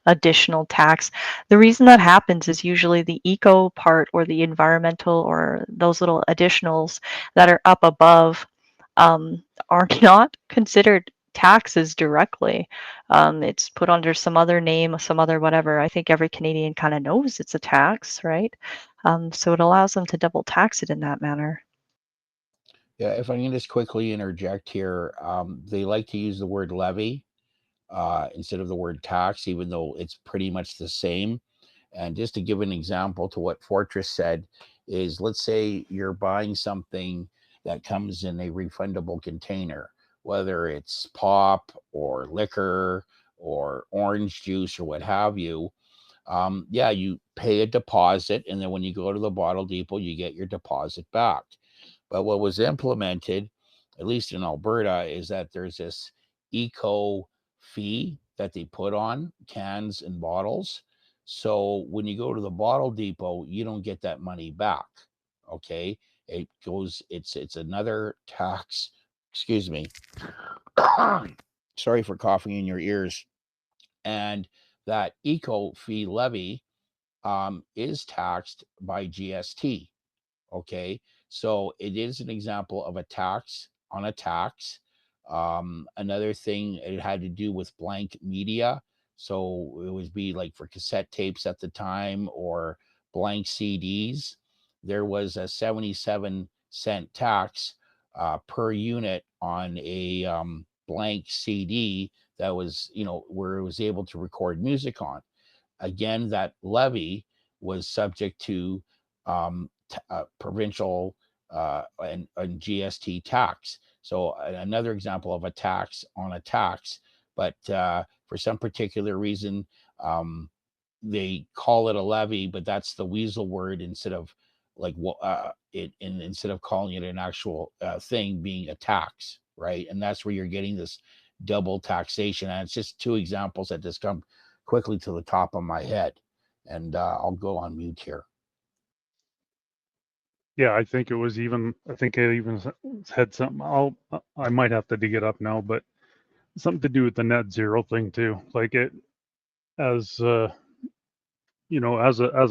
additional tax. The reason that happens is usually the eco part or the environmental or those little additionals that are up above are not considered taxes directly. It's put under some other name, some other whatever. I think every Canadian kind of knows it's a tax, right? So it allows them to double tax it in that manner. Yeah, if I can just quickly interject here, they like to use the word levy instead of the word tax, even though it's pretty much the same. And just to give an example to what Fortress said is, let's say you're buying something that comes in a refundable container, whether it's pop or liquor or orange juice or what have you. Yeah, you pay a deposit, and then when you go to the bottle depot, you get your deposit back. But what was implemented, at least in Alberta, is that there's this eco fee that they put on cans and bottles. So when you go to the bottle depot, you don't get that money back. Okay. It's another tax. Excuse me. Sorry for coughing in your ears. And that eco fee levy is taxed by GST. Okay, so it is an example of a tax on a tax. Another thing, it had to do with blank media. So it would be like for cassette tapes at the time or blank CDs. There was a 77-cent tax per unit on a blank CD that was, where it was able to record music on. Again, that levy was subject to provincial and GST tax. So another example of a tax on a tax, but for some particular reason, they call it a levy, but that's the weasel word instead of instead of calling it an actual thing being a tax. right? And that's where you're getting this double taxation. And it's just two examples that just come quickly to the top of my head. And I'll go on mute here. Yeah, I think it even had something. I might have to dig it up now, but something to do with the net zero thing too. Like it, as as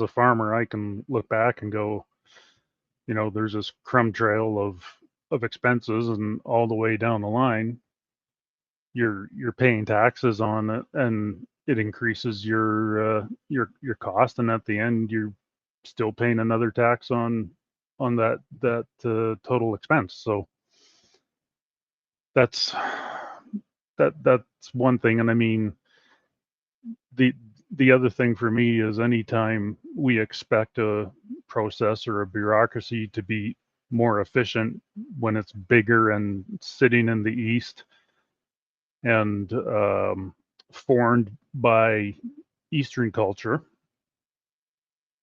a farmer, I can look back and go, there's this crumb trail of expenses, and all the way down the line, you're paying taxes on it, and it increases your cost, and at the end, you're still paying another tax on that total expense. So that's one thing. And I mean, the other thing for me is anytime we expect a process or a bureaucracy to be more efficient when it's bigger and sitting in the east and formed by Eastern culture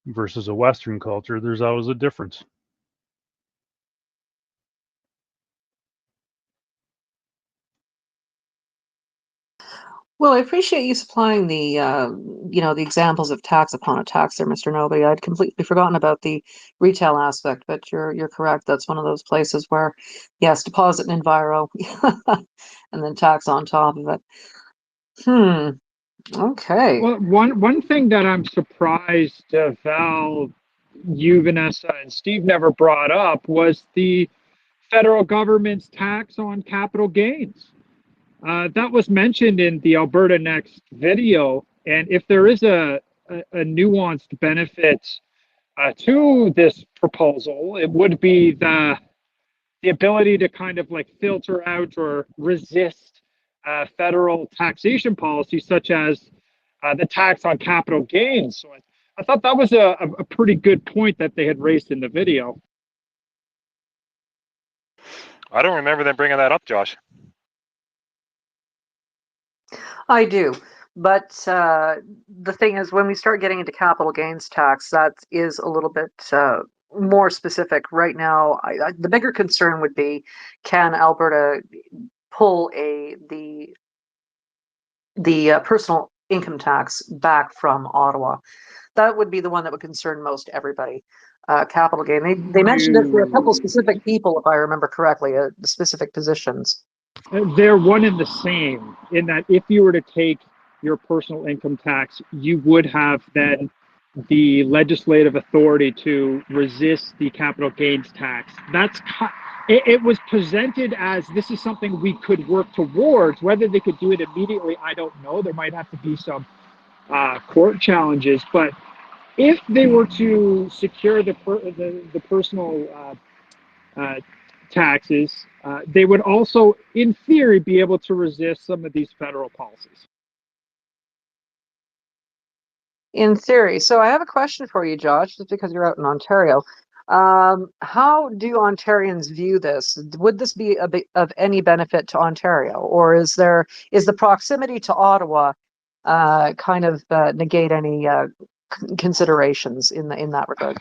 versus a Western culture, there's always a difference. Well, I appreciate you supplying the, the examples of tax upon a tax there, Mr. Nobody. I'd completely forgotten about the retail aspect, but you're correct. That's one of those places where, yes, deposit in Enviro, and then tax on top of it. Okay. Well, one thing that I'm surprised Val, you, Vanessa, and Steve never brought up was the federal government's tax on capital gains. That was mentioned in the Alberta Next video, and if there is a nuanced benefit to this proposal, it would be the ability to kind of like filter out or resist federal taxation policies such as the tax on capital gains. So I thought that was a pretty good point that they had raised in the video. I don't remember them bringing that up, Josh. I do. But the thing is, when we start getting into capital gains tax, that is a little bit more specific. Right now, the bigger concern would be, can Alberta pull the personal income tax back from Ottawa? That would be the one that would concern most everybody. Capital gain. They mentioned it for a couple specific people, if I remember correctly, specific positions. They're one and the same in that if you were to take your personal income tax, you would have then the legislative authority to resist the capital gains tax. It was presented as this is something we could work towards. Whether they could do it immediately, I don't know. There might have to be some court challenges, but if they were to secure the personal taxes, they would also, in theory, be able to resist some of these federal policies. In theory. So I have a question for you, Josh, just because you're out in Ontario. How do Ontarians view this? Would this be of any benefit to Ontario, or is the proximity to Ottawa kind of negate any considerations in that regard?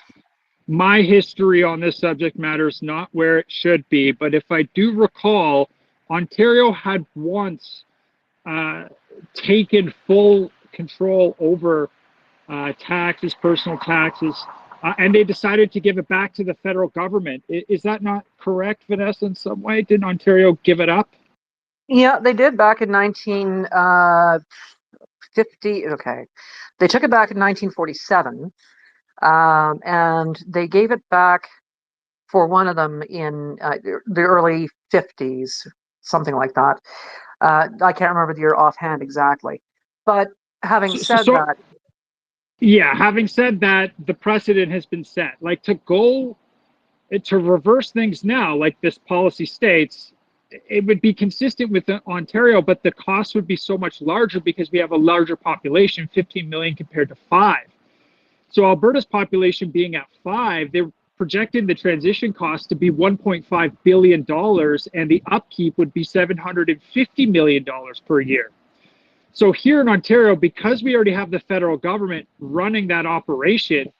My history on this subject matter is not where it should be, but if I do recall, Ontario had once taken full control over taxes, personal taxes, and they decided to give it back to the federal government. Is that not correct, Vanessa, in some way? Didn't Ontario give it up? Yeah, they did back in 1950. Okay. They took it back in 1947. And they gave it back for one of them in the early 50s, something like that. I can't remember the year offhand exactly. But having said that... Yeah, having said that, the precedent has been set. Like to reverse things now, like this policy states, it would be consistent with Ontario, but the cost would be so much larger because we have a larger population, 15 million compared to 5. So Alberta's population being at 5, they're projecting the transition cost to be $1.5 billion, and the upkeep would be $750 million per year. So here in Ontario, because we already have the federal government running that operation,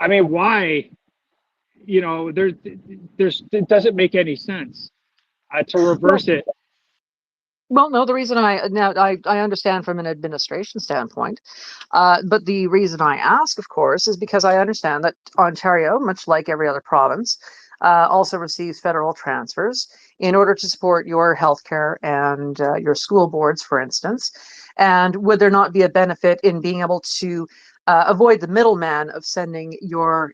I mean, why? It doesn't make any sense. to reverse it. Well, no, the reason I understand from an administration standpoint, but the reason I ask, of course, is because I understand that Ontario, much like every other province, also receives federal transfers in order to support your healthcare and your school boards, for instance. And would there not be a benefit in being able to avoid the middleman of sending your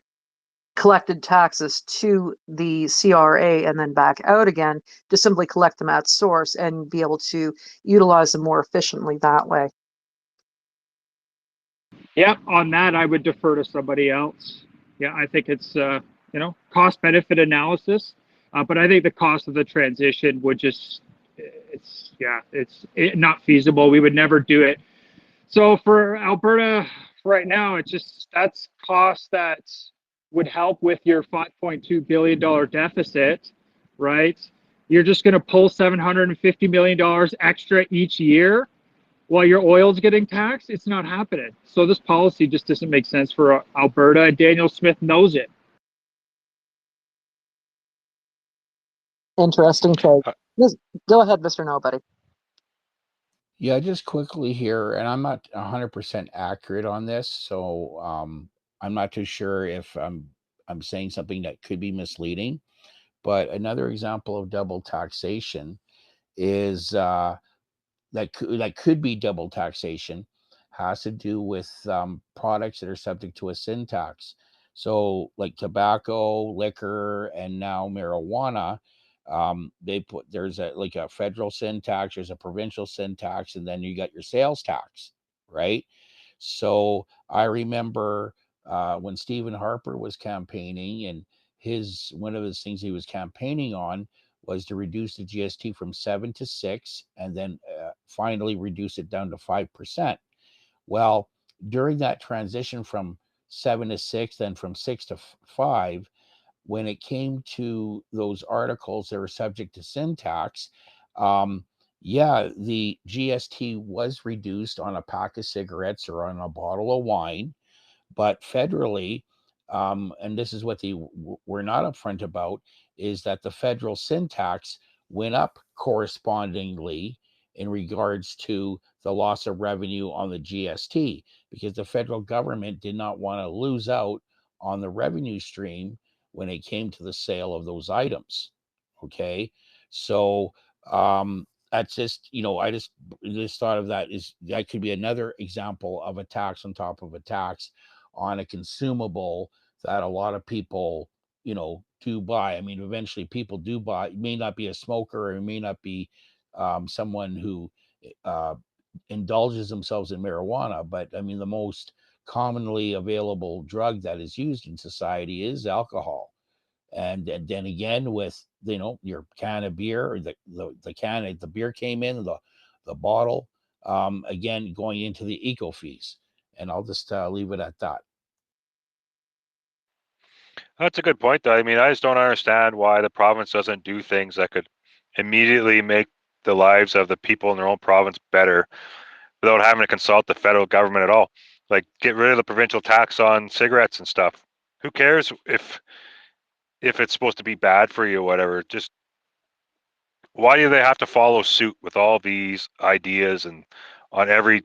collected taxes to the CRA and then back out again, to simply collect them at source and be able to utilize them more efficiently that way? Yeah, on that, I would defer to somebody else. Yeah, I think it's, cost benefit analysis. But I think the cost of the transition would just, it's not feasible. We would never do it. So for Alberta right now, it's just, that's cost that would help with your $5.2 billion deficit, right? You're just going to pull $750 million extra each year while your oil's getting taxed. It's not happening. So this policy just doesn't make sense for Alberta, and Daniel Smith knows it. Interesting take. Go ahead, Mr. Nobody. Yeah, just quickly here, and I'm not 100% accurate on this, so I'm not too sure if I'm saying something that could be misleading. But another example of double taxation is that could be double taxation, has to do with products that are subject to a sin tax. So like tobacco, liquor, and now marijuana, there's a federal sin tax, there's a provincial sin tax, and then you got your sales tax, right? So I remember when Stephen Harper was campaigning, and one of his things he was campaigning on was to reduce the GST from 7 to 6, and then finally reduce it down to 5%. Well, during that transition from 7 to 6, then from 6 to 5, when it came to those articles that were subject to sin tax, the GST was reduced on a pack of cigarettes or on a bottle of wine, but federally, and this is what we're not upfront about, is that the federal sin tax went up correspondingly in regards to the loss of revenue on the GST, because the federal government did not want to lose out on the revenue stream when it came to the sale of those items. Okay, so that's just, I just thought of that could be another example of a tax on top of a tax on a consumable that a lot of people, do buy. I mean, eventually people do buy. It may not be a smoker, or it may not be someone who indulges themselves in marijuana, but I mean, the most commonly available drug that is used in society is alcohol. And then again, with your can of beer, or the can the beer came in, the bottle, again going into the eco fees. And I'll just leave it at that. That's a good point, though. I mean, I just don't understand why the province doesn't do things that could immediately make the lives of the people in their own province better without having to consult the federal government at all. Like, get rid of the provincial tax on cigarettes and stuff. Who cares if it's supposed to be bad for you or whatever? Just why do they have to follow suit with all these ideas and on every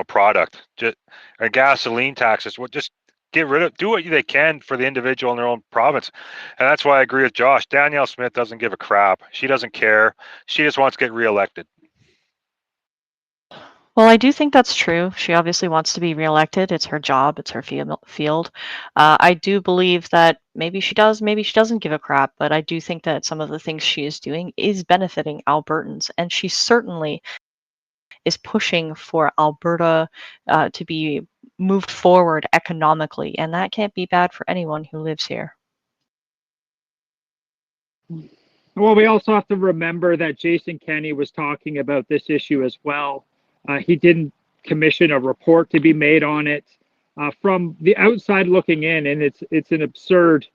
product? Just or gasoline taxes. Just get rid of, do what they can for the individual in their own province. And that's why I agree with Josh. Danielle Smith doesn't give a crap. She doesn't care. She just wants to get reelected. Well, I do think that's true. She obviously wants to be reelected. It's her job. It's her field. I do believe that maybe she does, maybe she doesn't give a crap, but I do think that some of the things she is doing is benefiting Albertans, and she certainly is pushing for Alberta to be moved forward economically, and that can't be bad for anyone who lives here. Well, we also have to remember that Jason Kenney was talking about this issue as well. He didn't commission a report to be made on it. From the outside looking in, and it's an absurd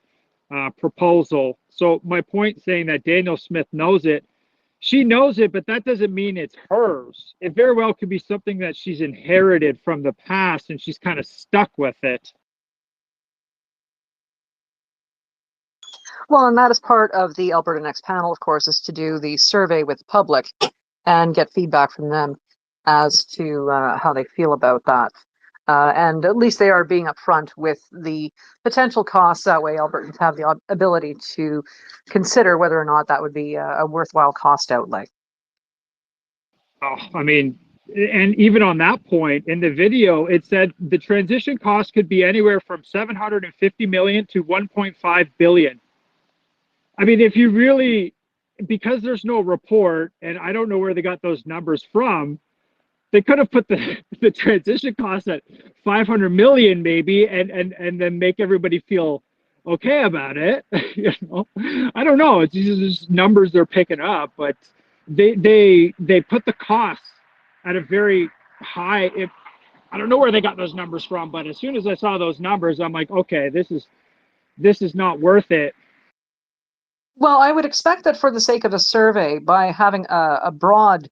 proposal. So my point saying that Danielle Smith knows it, she knows it, but that doesn't mean it's hers. It very well could be something that she's inherited from the past, and she's kind of stuck with it. Well, and that is part of the Alberta Next panel, of course, is to do the survey with the public and get feedback from them as to how they feel about that. And at least they are being upfront with the potential costs. That way, Albertans have the ability to consider whether or not that would be a worthwhile cost outlay. Oh, I mean, and even on that point in the video, it said the transition cost could be anywhere from 750 million to 1.5 billion. I mean, if you really, because there's no report, and I don't know where they got those numbers from, they could have put the transition cost at 500 million maybe, and then make everybody feel okay about it. You know, I don't know. It's just numbers they're picking up, but they put the costs at a very high. I don't know where they got those numbers from, but as soon as I saw those numbers, I'm like, okay, this is not worth it. Well, I would expect that for the sake of the survey, by having a broad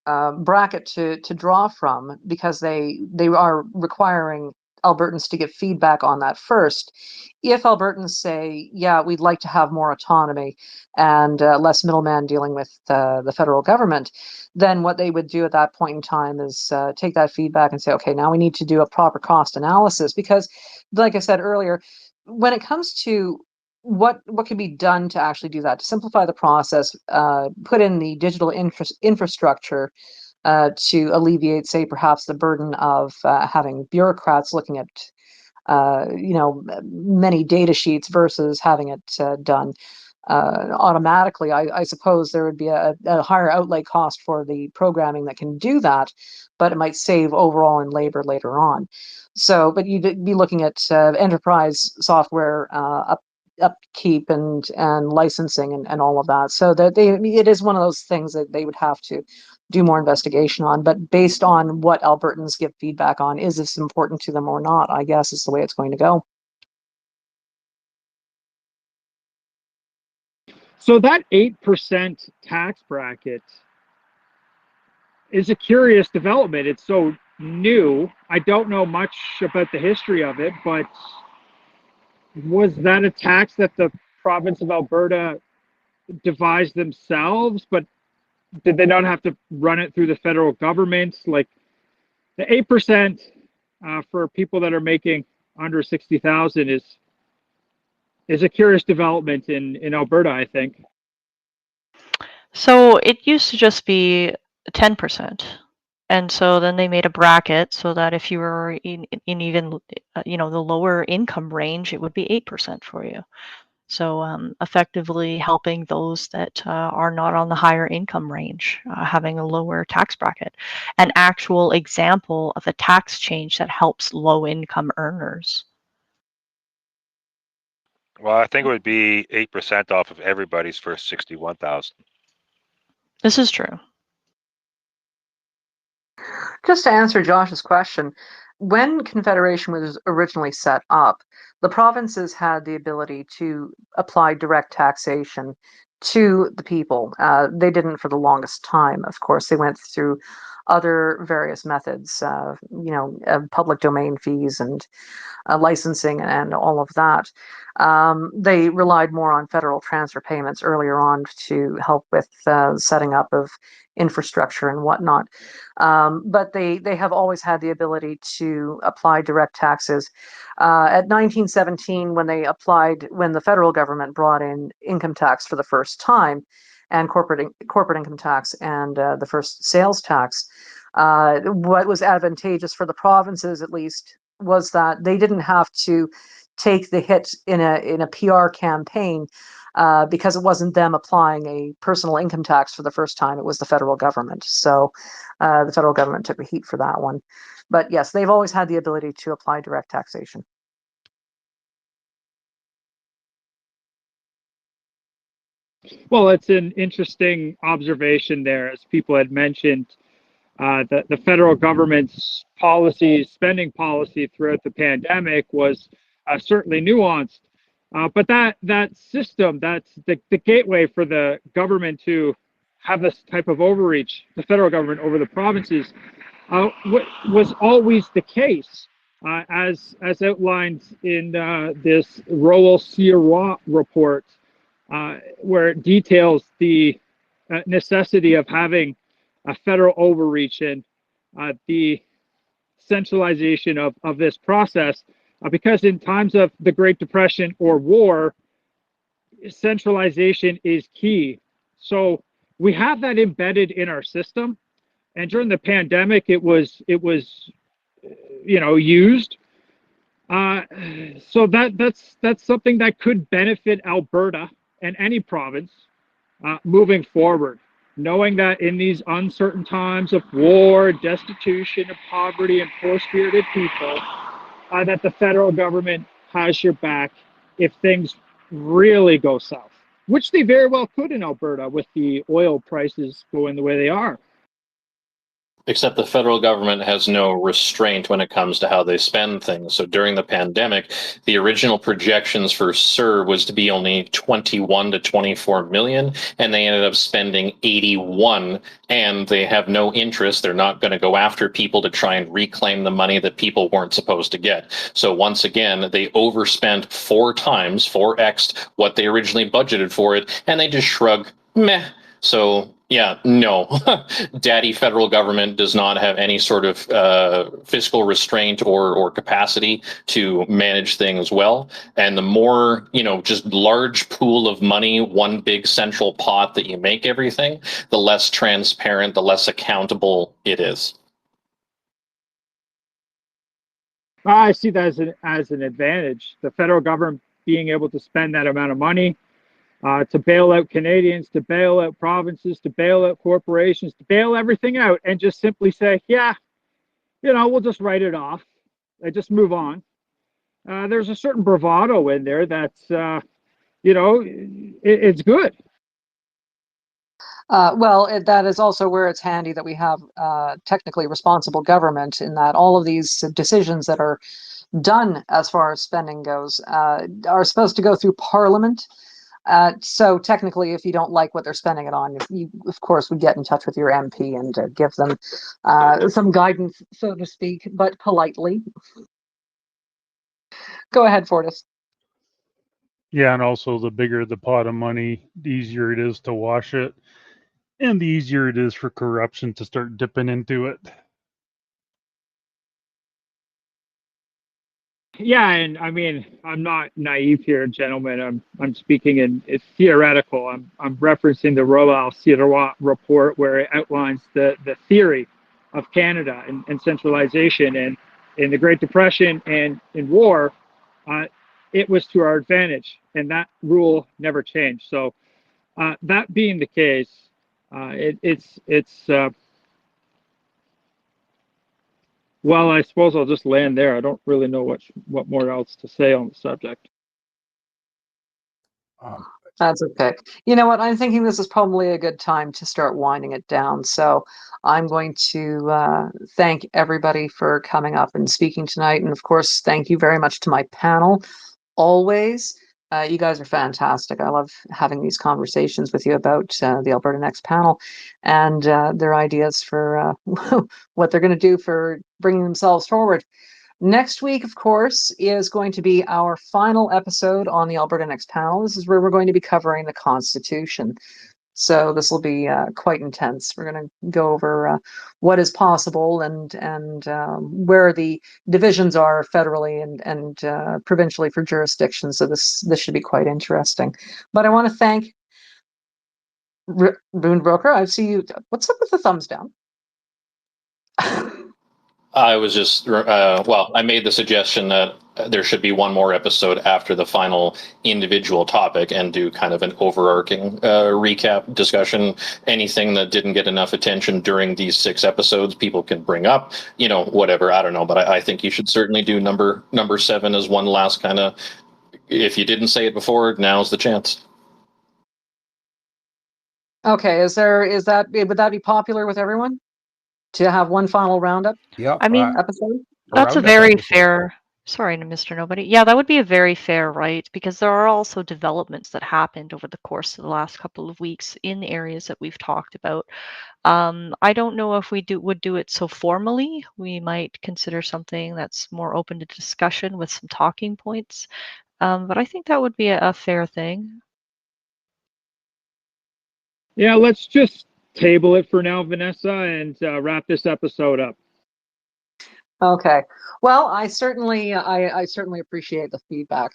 bracket to draw from, because they are requiring Albertans to give feedback on that first. If Albertans say, yeah, we'd like to have more autonomy and less middleman dealing with the federal government, then what they would do at that point in time is take that feedback and say, okay, now we need to do a proper cost analysis. Because, like I said earlier, when it comes to what can be done to actually do that, to simplify the process, put in the digital infrastructure to alleviate, say, perhaps the burden of having bureaucrats looking at, many data sheets versus having it done automatically. I suppose there would be a higher outlay cost for the programming that can do that, but it might save overall in labor later on. So, but you'd be looking at enterprise software upkeep and licensing and all of that. So that it is one of those things that they would have to do more investigation on. But based on what Albertans give feedback on, is this important to them or not? I guess is the way it's going to go. So that 8% tax bracket is a curious development. It's so new. I don't know much about the history of it, but was that a tax that the province of Alberta devised themselves? But did they not have to run it through the federal government? Like the 8% for people that are making under 60,000 is a curious development in Alberta, I think. So it used to just be 10%. And so then they made a bracket so that if you were in even, the lower income range, it would be 8% for you. So effectively helping those that are not on the higher income range, having a lower tax bracket. An actual example of a tax change that helps low income earners. Well, I think it would be 8% off of everybody's first 61,000. This is true. Just to answer Josh's question, when Confederation was originally set up, the provinces had the ability to apply direct taxation to the people. They didn't for the longest time. Of course, they went through other various methods, public domain fees and licensing and all of that. They relied more on federal transfer payments earlier on to help with setting up of infrastructure and whatnot. But they have always had the ability to apply direct taxes. At 1917, when the federal government brought in income tax for the first time, and corporate income tax and the first sales tax, what was advantageous for the provinces, at least, was that they didn't have to take the hit in a PR campaign because it wasn't them applying a personal income tax for the first time. It was the federal government. So the federal government took the heat for that one. But yes, they've always had the ability to apply direct taxation. Well, it's an interesting observation there, as people had mentioned. The federal government's spending policy throughout the pandemic was certainly nuanced. But that system, that's the gateway for the government to have this type of overreach, the federal government over the provinces, was always the case, as outlined in this Roel Sirois report. where it details the necessity of having a federal overreach and the centralization of this process, because in times of the Great Depression or war, centralization is key. So we have that embedded in our system, and during the pandemic, it was used. So that's something that could benefit Alberta and any province moving forward, knowing that in these uncertain times of war, destitution, of poverty, and poor-spirited people, that the federal government has your back if things really go south, which they very well could in Alberta with the oil prices going the way they are. Except the federal government has no restraint when it comes to how they spend things. So during the pandemic, the original projections for CERB was to be only 21 to 24 million, and they ended up spending 81, and they have no interest. They're not going to go after people to try and reclaim the money that people weren't supposed to get. So once again, they overspent 4x'd what they originally budgeted for it, and they just shrug, meh. So yeah, no, daddy federal government does not have any sort of fiscal restraint or capacity to manage things well. And the more, just large pool of money, one big central pot that you make everything, the less transparent, the less accountable it is. I see that as an advantage. The federal government being able to spend that amount of money to bail out Canadians, to bail out provinces, to bail out corporations, to bail everything out, and just simply say, yeah, we'll just write it off and just move on. There's a certain bravado in there that's, it's good. That is also where it's handy that we have technically responsible government, in that all of these decisions that are done as far as spending goes are supposed to go through Parliament. So technically, if you don't like what they're spending it on, you of course would get in touch with your MP and give them some guidance, so to speak, but politely. Go ahead, Fortis. Yeah, and also the bigger the pot of money, the easier it is to wash it, and the easier it is for corruption to start dipping into it. Yeah, and I mean, I'm not naive here, gentlemen. I'm speaking in it's theoretical. I'm referencing the Royal Sirois report, where it outlines the theory of Canada and centralization, and in the Great Depression and in war, it was to our advantage, and that rule never changed. So that being the case, it's well, I suppose I'll just land there. I don't really know what more else to say on the subject. That's okay. You know what? I'm thinking this is probably a good time to start winding it down. So I'm going to thank everybody for coming up and speaking tonight. And of course, thank you very much to my panel. Always. You guys are fantastic. I love having these conversations with you about the Alberta Next panel and their ideas for what they're going to do for bringing themselves forward. Next week, of course, is going to be our final episode on the Alberta Next panel. This is where we're going to be covering the Constitution. So this will be quite intense. We're going to go over what is possible and where the divisions are federally and provincially for jurisdictions. So this should be quite interesting. But I want to thank Boone Broker. I see you. What's up with the thumbs down? I was just, I made the suggestion that there should be one more episode after the final individual topic and do kind of an overarching recap discussion. Anything that didn't get enough attention during these 6 episodes, people can bring up, whatever. I don't know, but I think you should certainly do number 7 as one last kind of, if you didn't say it before, now's the chance. Okay, would that be popular with everyone? To have one final roundup? Yep. I mean, episode? that's a very fair. Sorry, Mr. Nobody. Yeah, that would be a very fair right, because there are also developments that happened over the course of the last couple of weeks in the areas that we've talked about. I don't know if we would do it so formally. We might consider something that's more open to discussion with some talking points. But I think that would be a fair thing. Yeah, let's just table it for now, Vanessa, and wrap this episode up. Okay. Well, I certainly appreciate the feedback.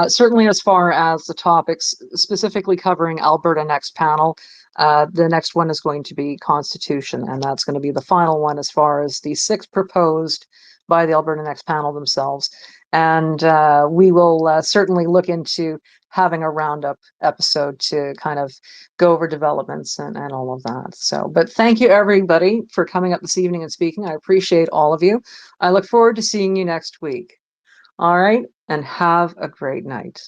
Certainly, as far as the topics specifically covering Alberta Next panel, the next one is going to be Constitution, and that's going to be the final one as far as the 6 proposed by the Alberta Next panel themselves. And we will certainly look into having a roundup episode to kind of go over developments and all of that. So, but thank you everybody for coming up this evening and speaking. I appreciate all of you. I look forward to seeing you next week. All right, and have a great night.